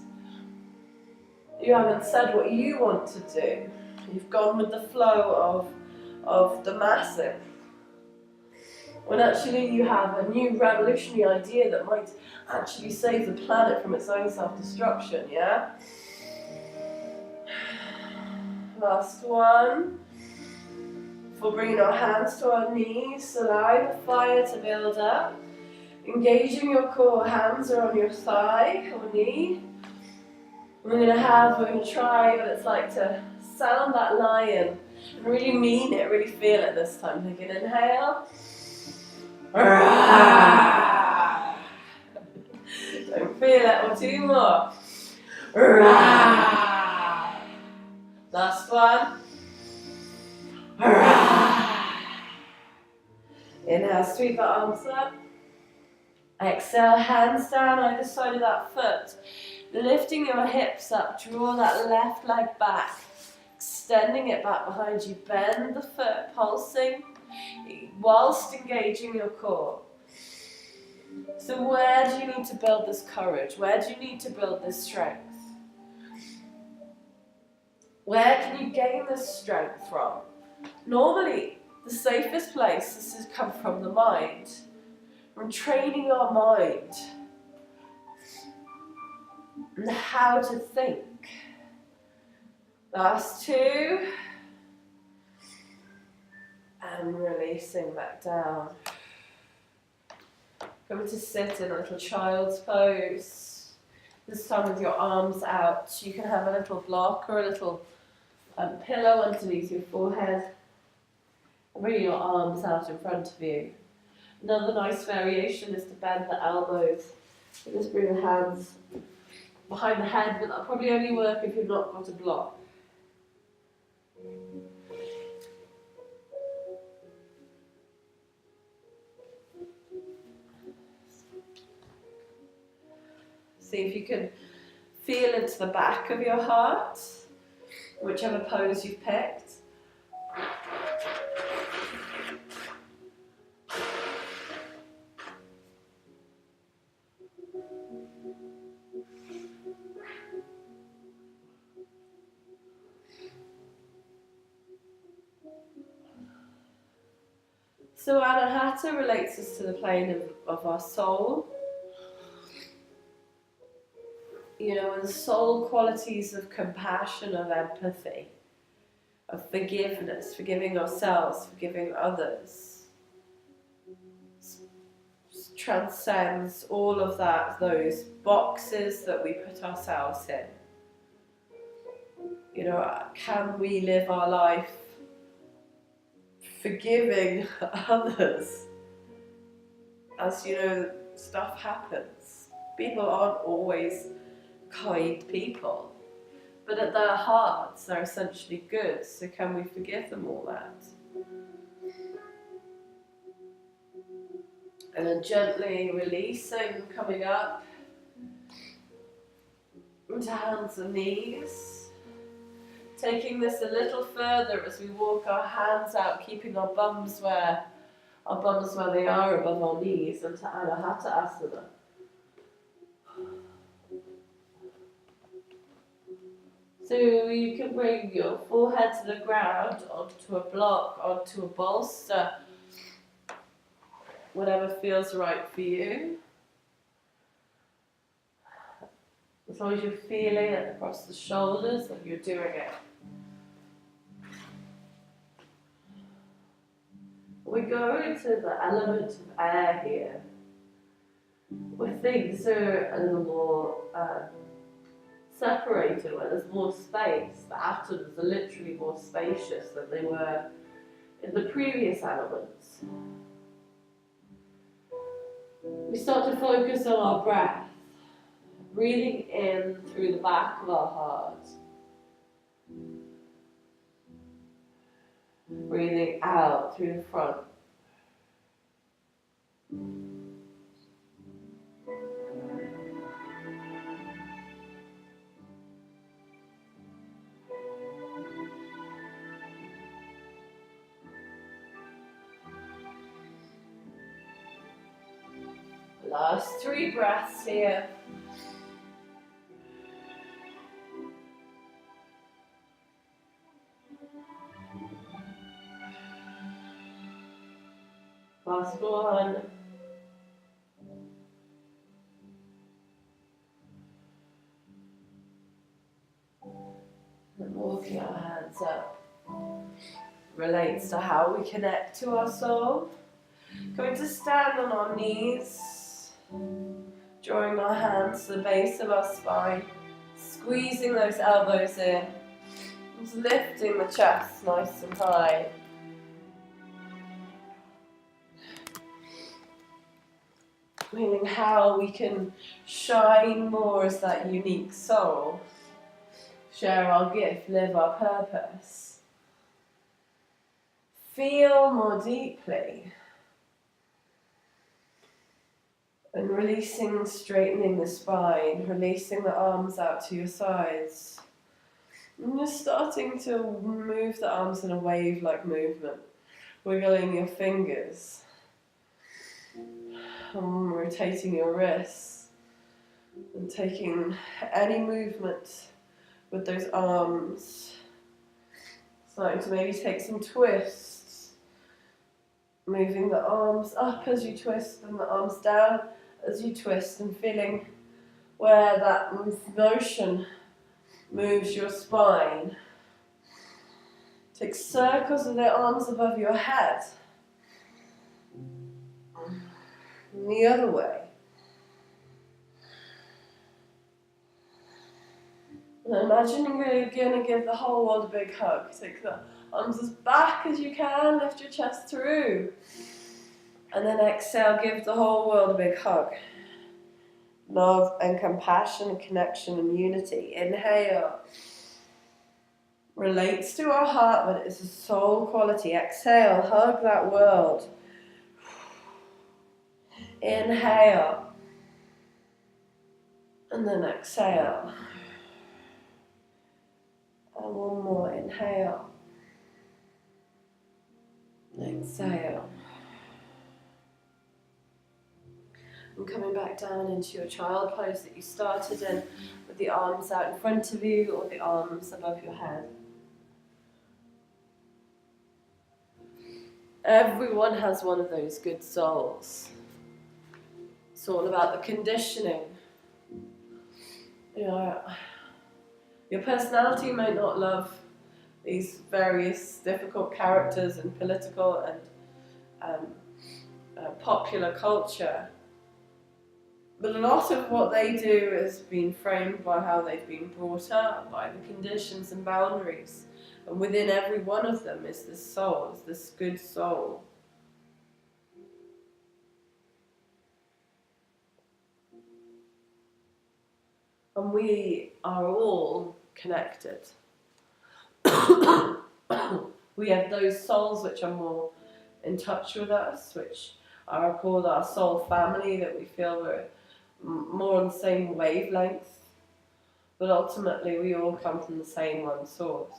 You haven't said what you want to do. You've gone with the flow of the masses. When actually you have a new revolutionary idea that might actually save the planet from its own self-destruction, yeah? Last one. Before bringing our hands to our knees, allowing the fire to build up. Engaging your core, hands are on your thigh or knee. We're going to try what it's like to sound that lion and really mean it, really feel it this time. Take an inhale. Don't feel it, or two more. Last one. Inhale, sweep the arms up. Exhale, hands down either side of that foot. Lifting your hips up, draw that left leg back. Extending it back behind you. Bend the foot, pulsing, whilst engaging your core. So where do you need to build this courage? Where do you need to build this strength? Where can you gain this strength from? Normally, the safest place is to come from the mind. From training our mind. And how to think. Last two. And releasing back down. Coming to sit in a little child's pose. This time with your arms out. You can have a little block or a little pillow underneath your forehead. Bring your arms out in front of you. Another nice variation is to bend the elbows. And just bring the hands behind the head, but that'll probably only work if you've not got a block. See if you can feel into the back of your heart, whichever pose you've picked. So Anahata relates us to the plane of our soul. You know, and soul qualities of compassion, of empathy, of forgiveness, forgiving ourselves, forgiving others, transcends all of that, those boxes that we put ourselves in. You know, can we live our life forgiving others? As you know, stuff happens. People aren't always kind people, but at their hearts they're essentially good, so can we forgive them all that? And then gently releasing, coming up into hands and knees, taking this a little further as we walk our hands out, keeping our bums where they are above our knees, into Anahata Asana. So you can bring your forehead to the ground, onto a block, onto a bolster, whatever feels right for you. As long as you're feeling it across the shoulders, that you're doing it. We go into the element of air here, where things are a little more separated, where there's more space. The atoms are literally more spacious than they were in the previous elements. We start to focus on our breath, breathing in through the back of our heart, breathing out through the front. Last 3 breaths here. Last 1. And walking our hands up relates to how we connect to our soul. Going to stand on our knees, drawing our hands to the base of our spine, squeezing those elbows in, and lifting the chest nice and high. Meaning how we can shine more as that unique soul, share our gift, live our purpose. Feel more deeply. And releasing, straightening the spine, releasing the arms out to your sides. And just starting to move the arms in a wave-like movement, wiggling your fingers, rotating your wrists, and taking any movement with those arms. Starting to maybe take some twists, moving the arms up as you twist and the arms down as you twist, and feeling where that motion moves your spine. Take circles of the arms above your head. And the other way. And imagining you're going to give the whole world a big hug. Take the arms as back as you can, lift your chest through. And then exhale, give the whole world a big hug. Love and compassion and connection and unity. Inhale. Relates to our heart, but it's a soul quality. Exhale, hug that world. Inhale. And then exhale. And one more. Inhale. Exhale. And coming back down into your child pose that you started in, with the arms out in front of you or the arms above your head. Everyone has one of those good souls. It's all about the conditioning. You know, your personality might not love these various difficult characters in political and popular culture. But a lot of what they do has been framed by how they've been brought up, by the conditions and boundaries. And within every one of them is this soul, is this good soul. And we are all connected. We have those souls which are more in touch with us, which are called our soul family, that we feel we're more on the same wavelength. But ultimately we all come from the same one source.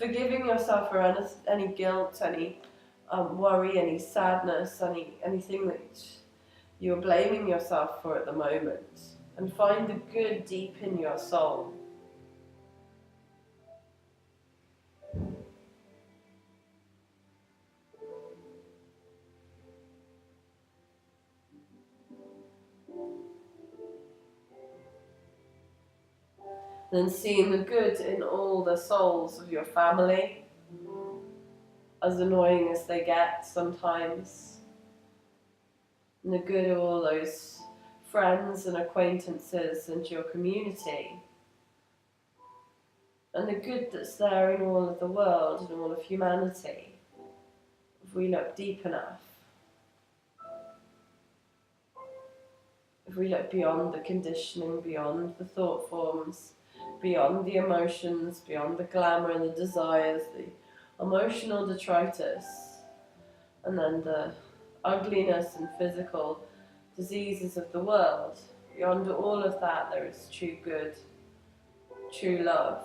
forgiving yourself for any guilt, any worry, any sadness, anything that you're blaming yourself for at the moment. And find the good deep in your soul. Then seeing the good in all the souls of your family, as annoying as they get sometimes. And the good of all those friends and acquaintances and your community. And the good that's there in all of the world and all of humanity, if we look deep enough. If we look beyond the conditioning, beyond the thought forms, beyond the emotions, beyond the glamour and the desires, the emotional detritus, and then the ugliness and physical diseases of the world, beyond all of that there is true good, true love.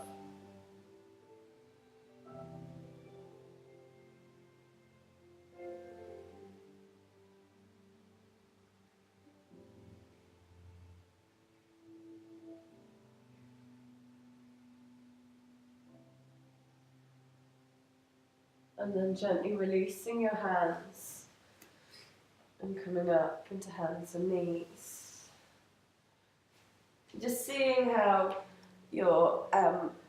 And then gently releasing your hands and coming up into hands and knees. Just seeing how your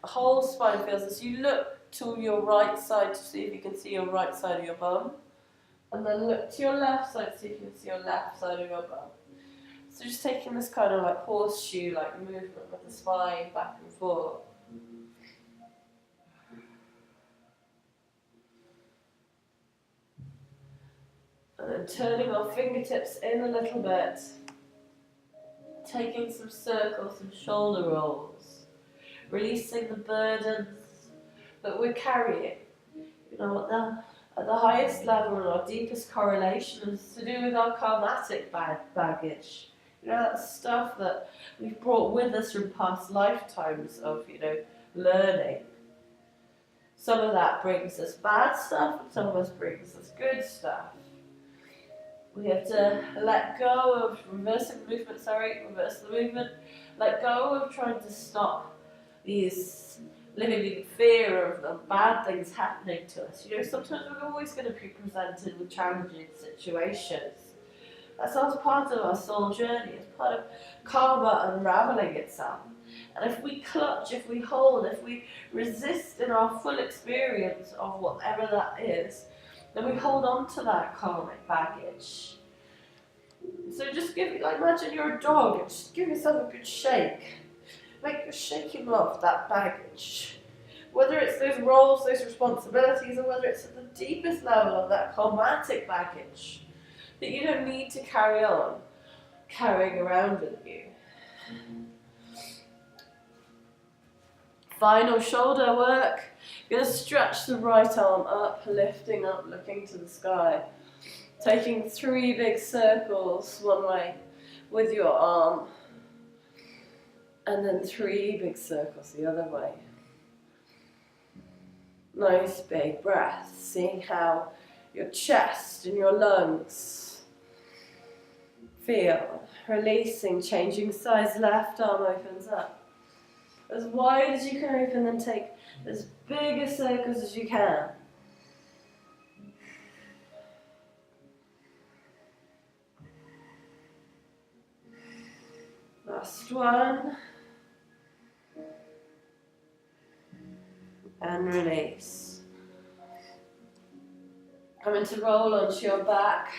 whole spine feels as you look to your right side to see if you can see your right side of your bum. And then look to your left side to see if you can see your left side of your bum. So just taking this kind of like horseshoe-like movement with the spine back and forth. And then turning our fingertips in a little bit. Taking some circles and shoulder rolls. Releasing the burdens that we're carrying. You know, at the highest level and our deepest correlation is to do with our karmatic baggage. You know, that stuff that we've brought with us from past lifetimes of, learning. Some of that brings us bad stuff, and some of us brings us good stuff. We have to let go of reverse the movement, let go of trying to stop these living in fear of the bad things happening to us. Sometimes we're always going to be presented with challenging situations. That's all part of our soul journey. It's part of karma unraveling itself. And if we clutch, if we hold, if we resist in our full experience of whatever that is, then we hold on to that karmic baggage. So just imagine you're a dog and just give yourself a good shake. Like you're shaking off that baggage. Whether it's those roles, those responsibilities, or whether it's at the deepest level of that karmatic baggage that you don't need to carry on carrying around with you. Final shoulder work. You're going to stretch the right arm up, lifting up, looking to the sky. Taking 3 big circles one way with your arm. And then 3 big circles the other way. Nice big breath. Seeing how your chest and your lungs feel. Releasing, changing sides. Left arm opens up. As wide as you can open, then take as big a circles as you can. Last one. And release. Coming to roll onto your back.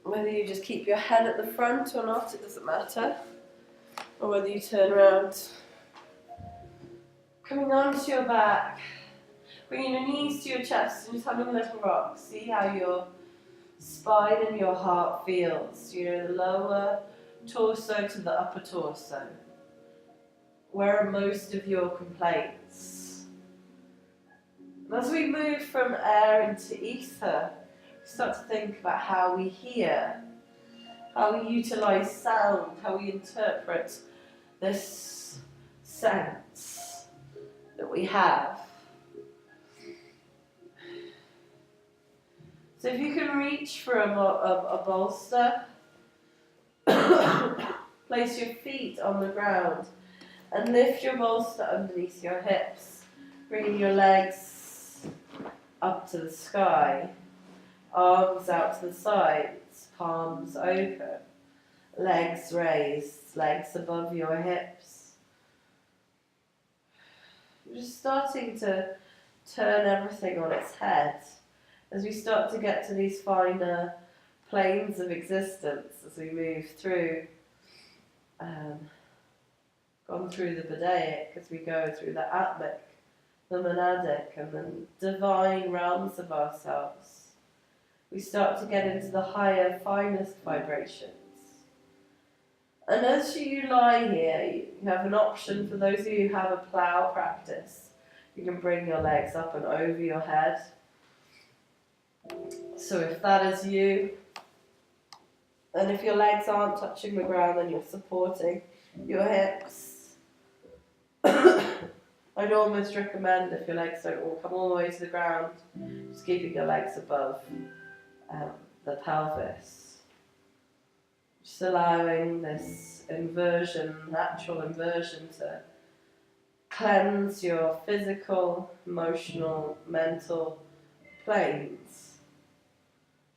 Whether you just keep your head at the front or not, it doesn't matter. Or whether you turn around. Coming onto your back. Bringing your knees to your chest and just having a little rock. See how your spine and your heart feels. The lower torso to the upper torso. Where are most of your complaints? And as we move from air into ether, we start to think about how we hear, how we utilize sound, how we interpret this sense that we have. So if you can reach for a bolster, place your feet on the ground and lift your bolster underneath your hips, bringing your legs up to the sky, arms out to the sides, palms open, legs raised, legs above your hips. We're just starting to turn everything on its head as we start to get to these finer planes of existence as we move through, gone through the Buddhaic, as we go through the Atmic, the monadic, and the divine realms of ourselves. We start to get into the higher, finest vibrations. And as you lie here, you have an option for those of you who have a plough practice. You can bring your legs up and over your head. So if that is you, and if your legs aren't touching the ground, then you're supporting your hips. I'd almost recommend, if your legs don't all come all the way to the ground, just keeping your legs above the pelvis. Just allowing this inversion, natural inversion, to cleanse your physical, emotional, mental planes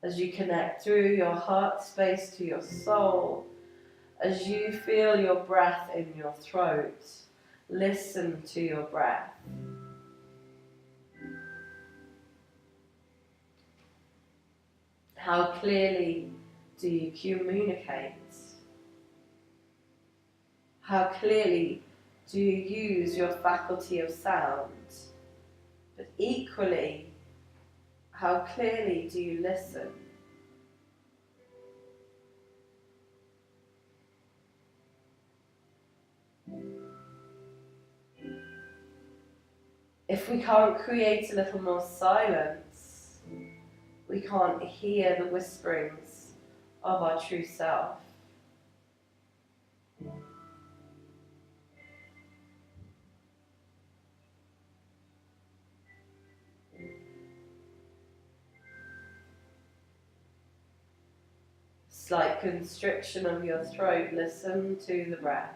as you connect through your heart space to your soul, as you feel your breath in your throat. Listen to your breath. How clearly do you communicate? How clearly do you use your faculty of sound? But equally, how clearly do you listen? If we can't create a little more silence, we can't hear the whisperings of our true self. Slight constriction of your throat, listen to the breath.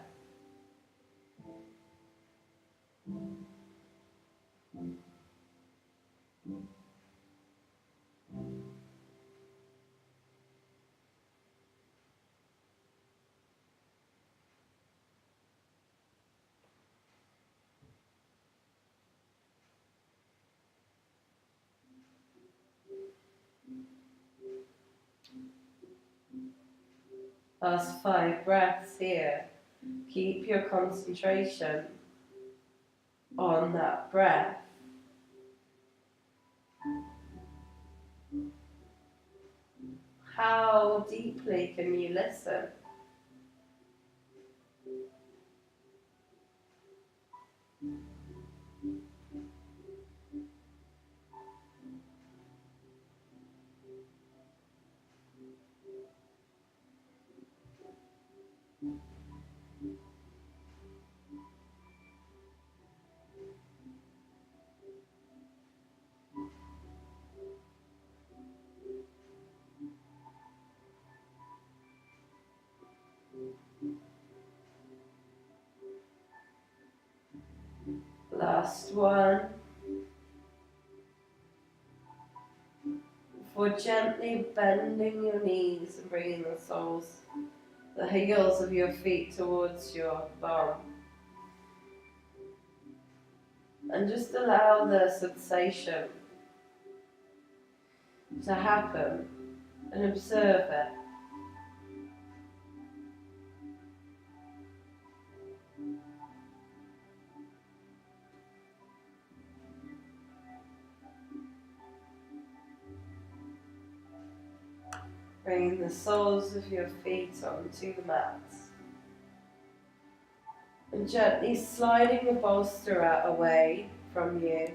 Last 5 breaths here. Keep your concentration on that breath. How deeply can you listen? Last one. Before gently bending your knees and bringing the heels of your feet towards your bum. And just allow the sensation to happen and observe it. Bringing the soles of your feet onto the mat. And gently sliding the bolster out away from you.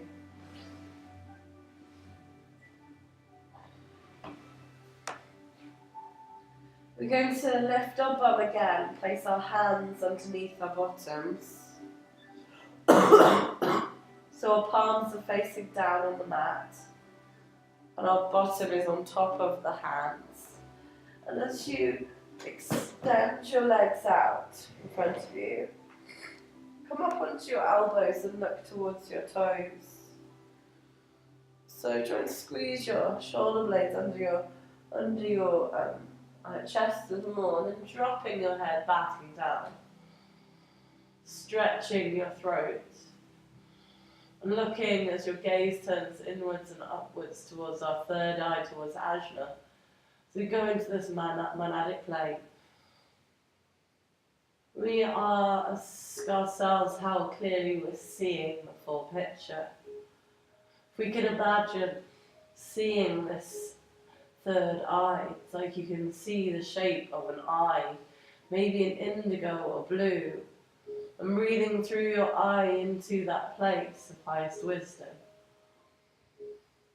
We're going to lift our bum again, place our hands underneath our bottoms. So our palms are facing down on the mat. and our bottom is on top of the hands. And as you extend your legs out in front of you, come up onto your elbows and look towards your toes. So try and squeeze your shoulder blades under your chest a little more, and then dropping your head back and down, stretching your throat, and looking as your gaze turns inwards and upwards towards our third eye, towards Ajna. So we go into this monadic plane. We ask ourselves how clearly we're seeing the full picture. If we can imagine seeing this third eye, it's like you can see the shape of an eye, maybe an indigo or blue, and breathing through your eye into that place of highest wisdom,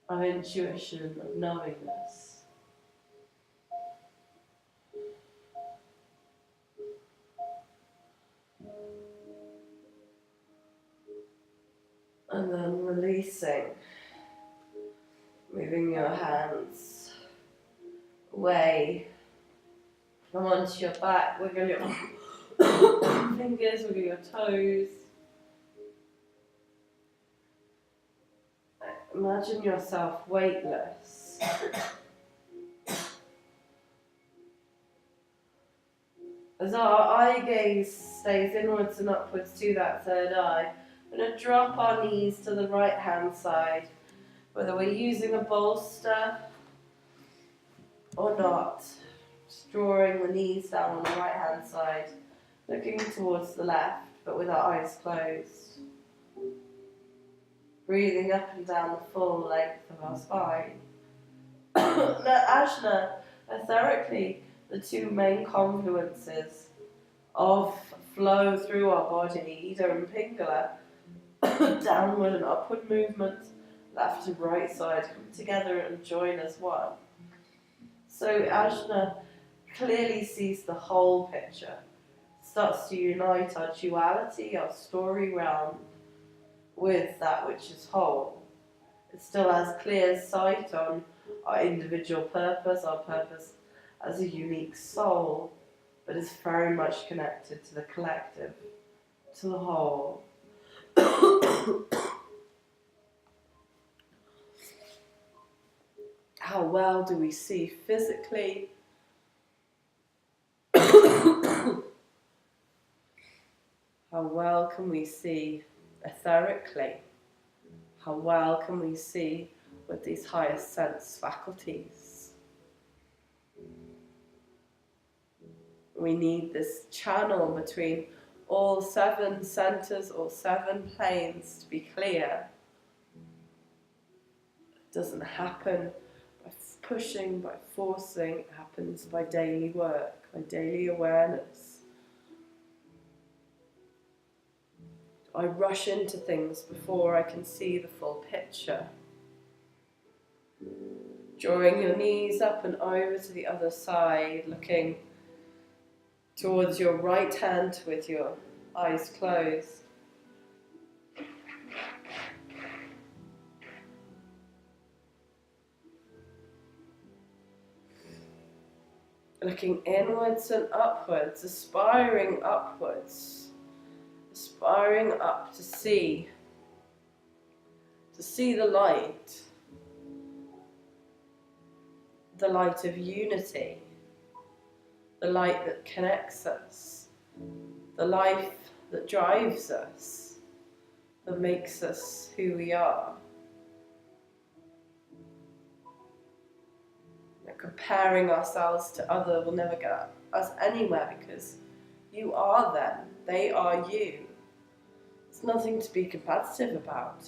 of intuition, of knowingness. And then releasing, moving your hands away, come onto your back, wiggle your fingers, wiggle your toes. Imagine yourself weightless. As our eye gaze stays inwards and upwards to that third eye, we're going to drop our knees to the right hand side, whether we're using a bolster or not. Just drawing the knees down on the right hand side, looking towards the left, but with our eyes closed. Breathing up and down the full length of our spine. Let Ajna, etherically, the two main confluences of flow through our body, Ida and Pingala, downward and upward movement, left and right side, come together and join as one. So Ajna clearly sees the whole picture, starts to unite our duality, our story realm, with that which is whole. It still has clear sight on our individual purpose, our purpose as a unique soul, but is very much connected to the collective, to the whole. How well do we see physically? How well can we see etherically? How well can we see with these highest sense faculties? We need this channel between all 7 centers, all 7 planes to be clear. It doesn't happen by pushing, by forcing. It happens by daily work, by daily awareness. I rush into things before I can see the full picture. Drawing your knees up and over to the other side, looking towards your right hand with your eyes closed. Looking inwards and upwards, aspiring upwards, aspiring up to see the light of unity, the light that connects us, the life that drives us, that makes us who we are. Comparing ourselves to other will never get us anywhere, because you are them, they are you. There's nothing to be competitive about.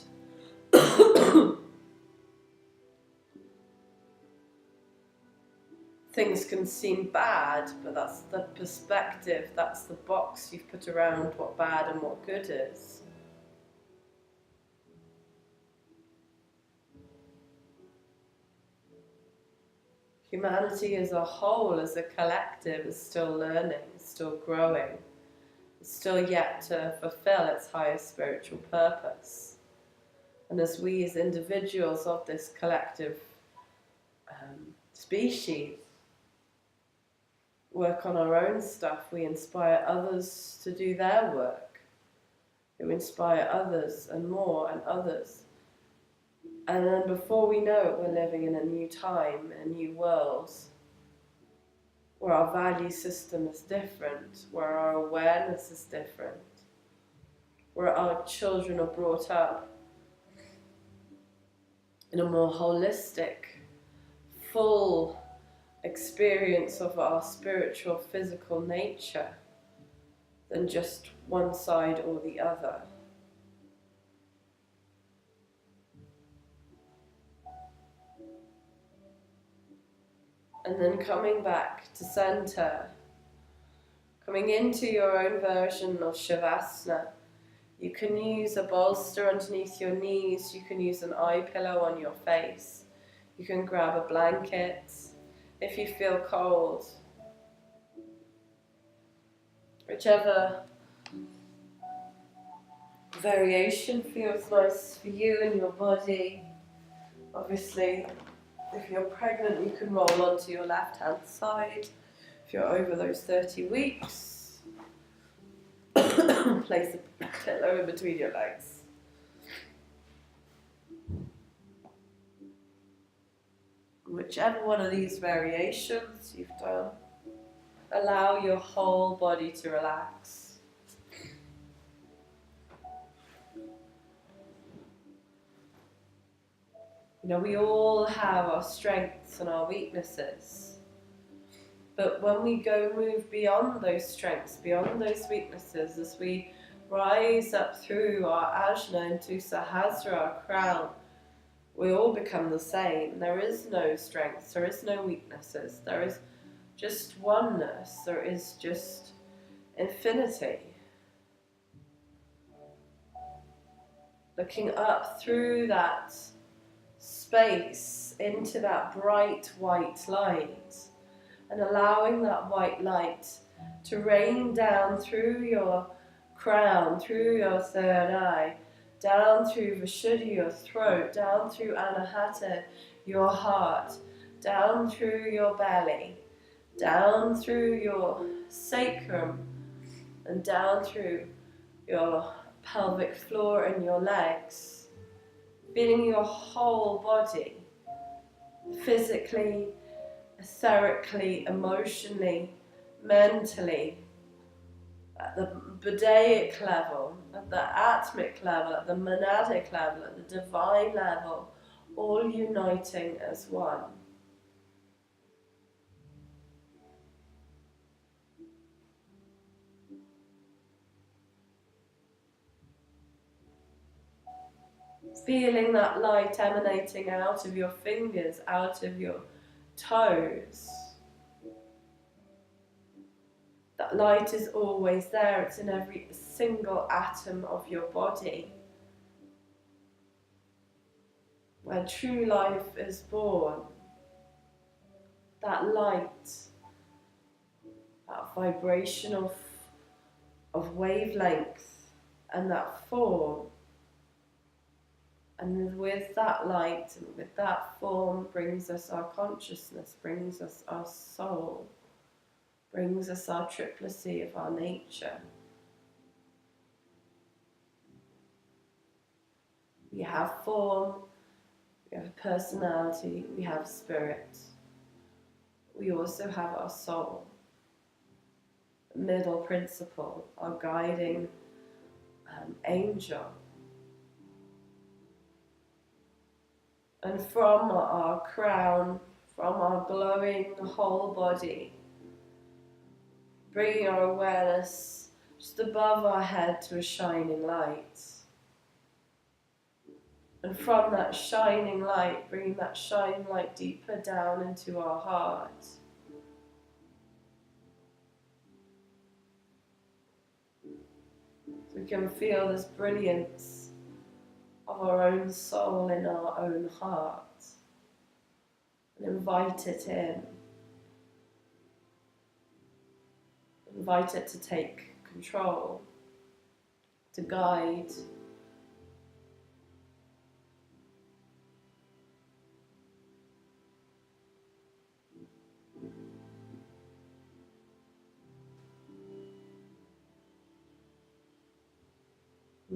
Things can seem bad, but that's the perspective, that's the box you've put around what bad and what good is. Humanity as a whole, as a collective, is still learning, is still growing, is still yet to fulfill its highest spiritual purpose. And as we as individuals of this collective species work on our own stuff, we inspire others to do their work. We inspire others and more and others. And then before we know it, we're living in a new time, a new world, where our value system is different, where our awareness is different, where our children are brought up in a more holistic, full experience of our spiritual, physical nature than just one side or the other. And then coming back to center, coming into your own version of Shavasana. You can use a bolster underneath your knees, you can use an eye pillow on your face, you can grab a blanket if you feel cold. Whichever variation feels nice for you and your body. Obviously, if you're pregnant, you can roll onto your left-hand side. If you're over those 30 weeks, place a pillow in between your legs. Whichever one of these variations you've done, allow your whole body to relax. You know, we all have our strengths and our weaknesses. But when we move beyond those strengths, beyond those weaknesses, as we rise up through our ajna into sahasra, our crown, we all become the same. There is no strengths, there is no weaknesses, there is just oneness, there is just infinity. Looking up through that space into that bright white light and allowing that white light to rain down through your crown, through your third eye, down through Vishuddha, your throat, down through Anahata, your heart, down through your belly, down through your sacrum, and down through your pelvic floor and your legs, feeling your whole body, physically, etherically, emotionally, mentally, at the Buddhaic level, at the Atmic level, at the monadic level, at the divine level, all uniting as one. Feeling that light emanating out of your fingers, out of your toes. That light is always there, it's in every single atom of your body. Where true life is born, that light, that vibration of wavelength and that form, and with that light and with that form brings us our consciousness, brings us our soul, brings us our triplicy of our nature. We have form, we have personality, we have spirit. We also have our soul, the middle principle, our guiding angel. And from our crown, from our glowing whole body, bringing our awareness just above our head to a shining light. And from that shining light, bringing that shining light deeper down into our heart. So we can feel this brilliance of our own soul in our own heart. And invite it in. Invite it to take control, to guide.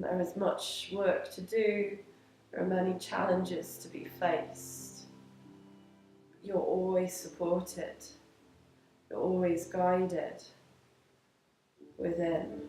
And there is much work to do. There are many challenges to be faced. You're always supported. You're always guided within.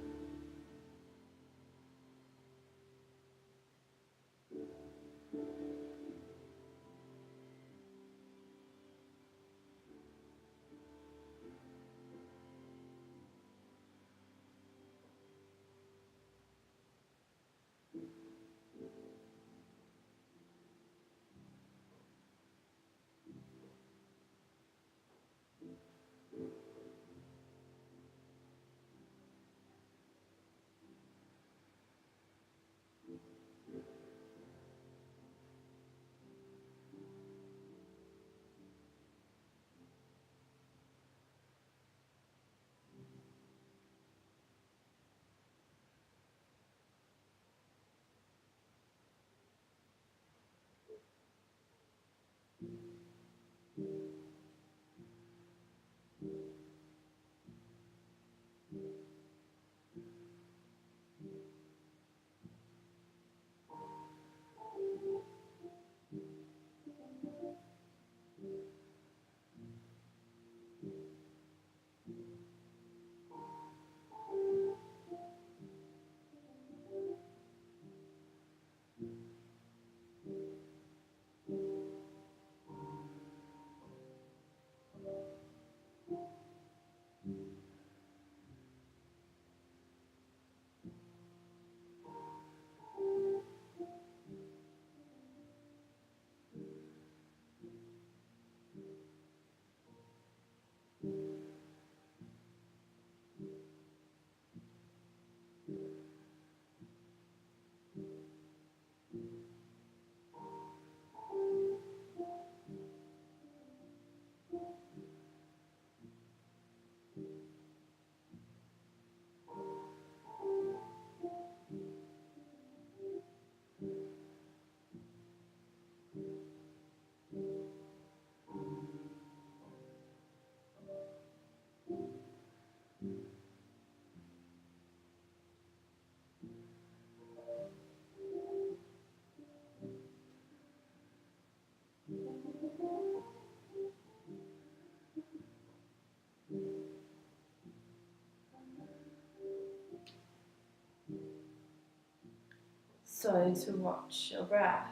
So to watch your breath,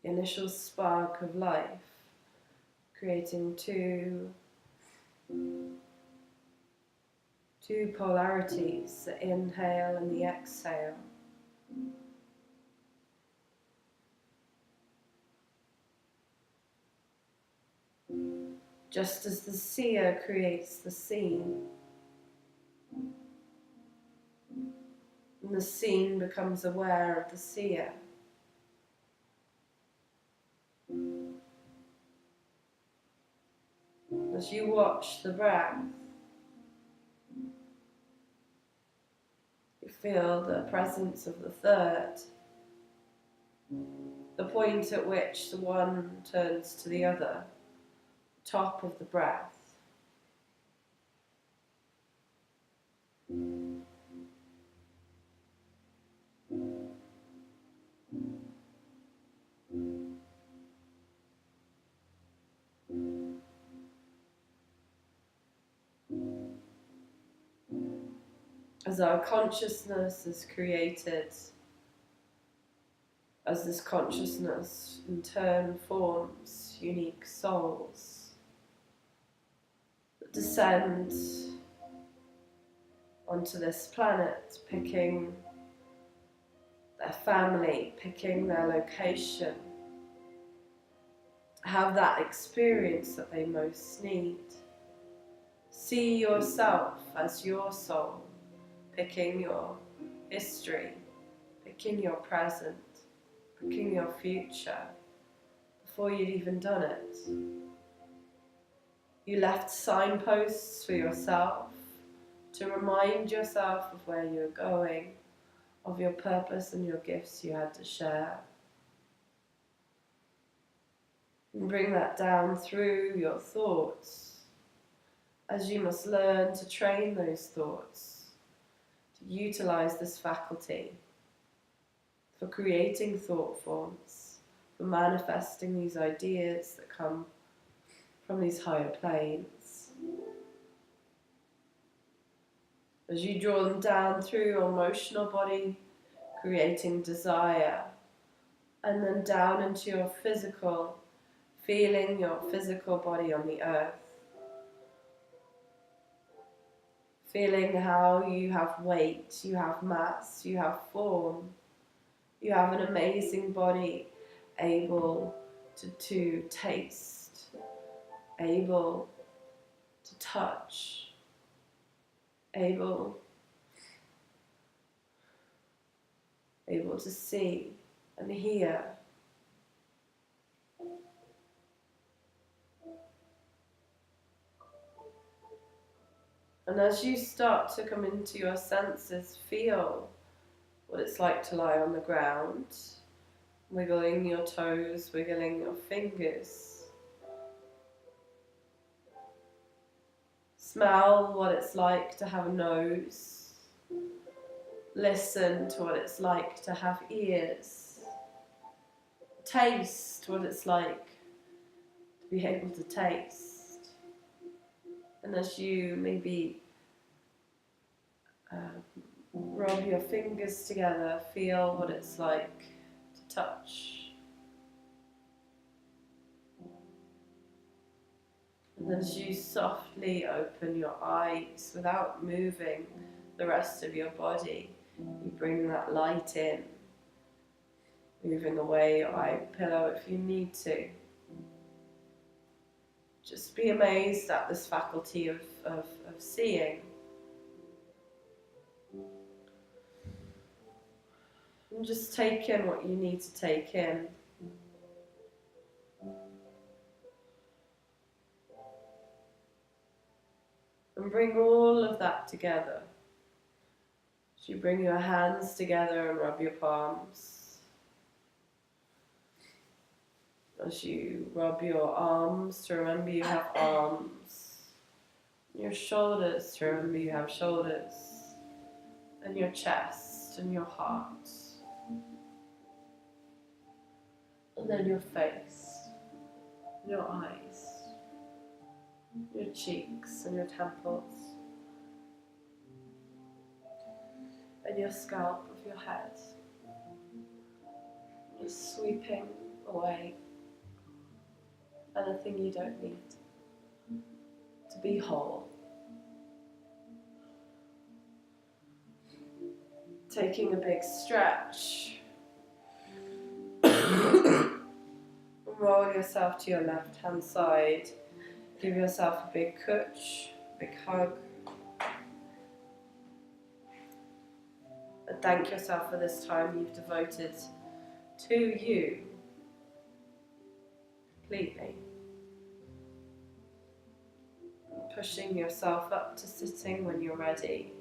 the initial spark of life, creating two polarities, the inhale and the exhale. Just as the seer creates the scene, and the scene becomes aware of the seer. As you watch the breath, you feel the presence of the third, the point at which the one turns to the other, top of the breath. As our consciousness is created, as this consciousness in turn forms unique souls that descend onto this planet, picking their family, picking their location, to have that experience that they most need. See yourself as your soul, picking your history, picking your present, picking your future before you'd even done it. You left signposts for yourself to remind yourself of where you're going, of your purpose and your gifts you had to share. And bring that down through your thoughts as you must learn to train those thoughts, to utilize this faculty for creating thought forms, for manifesting these ideas that come from these higher planes. As you draw them down through your emotional body, creating desire, and then down into your physical, feeling your physical body on the earth. Feeling how you have weight, you have mass, you have form. You have an amazing body, able to taste, able to touch, able to see and hear. And as you start to come into your senses, feel what it's like to lie on the ground, wiggling your toes, wiggling your fingers. Smell what it's like to have a nose. Listen to what it's like to have ears. Taste what it's like to be able to taste. And as you maybe rub your fingers together, feel what it's like to touch. And then as you softly open your eyes without moving the rest of your body, you bring that light in, moving away your eye pillow if you need to. Just be amazed at this faculty of seeing. And just take in what you need to take in. And bring all of that together. As you bring your hands together and rub your palms. As you rub your arms to remember you have arms. Your shoulders to remember you have shoulders. And your chest and your heart. And then your face, your eyes, your cheeks and your temples, and your scalp of your head. Just sweeping away anything you don't need to be whole. Taking a big stretch. Roll yourself to your left hand side. Give yourself a big kutch, big hug. And thank yourself for this time you've devoted to you completely. Pushing yourself up to sitting when you're ready.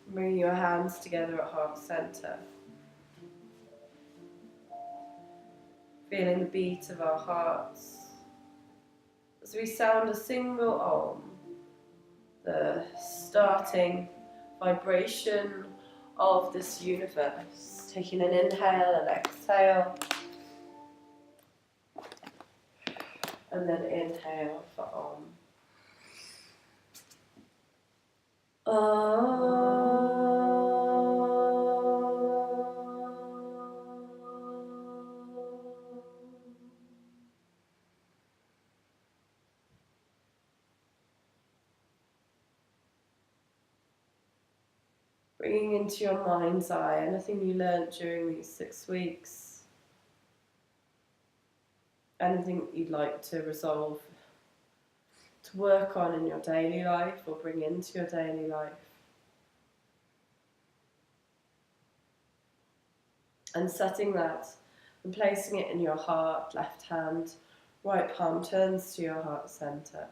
Bring your hands together at heart center. Feeling the beat of our hearts as we sound a single Om, the starting vibration of this universe. Taking an inhale and exhale, and then inhale for Om. Bringing into your mind's eye anything you learnt during these 6 weeks, anything that you'd like to resolve, to work on in your daily life or bring into your daily life. And setting that and placing it in your heart, left hand, right palm turns to your heart center.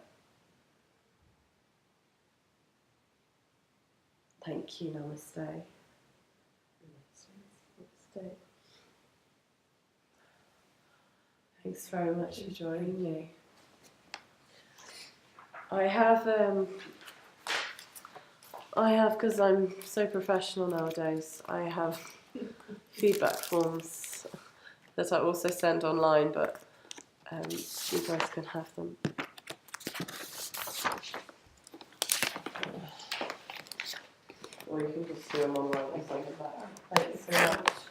Thank you, namaste. Namaste. Thanks very much for joining me. I have, because I'm so professional nowadays, I have feedback forms that I also send online, but you guys can have them. Or you can just do them online or something like that. Thanks so much.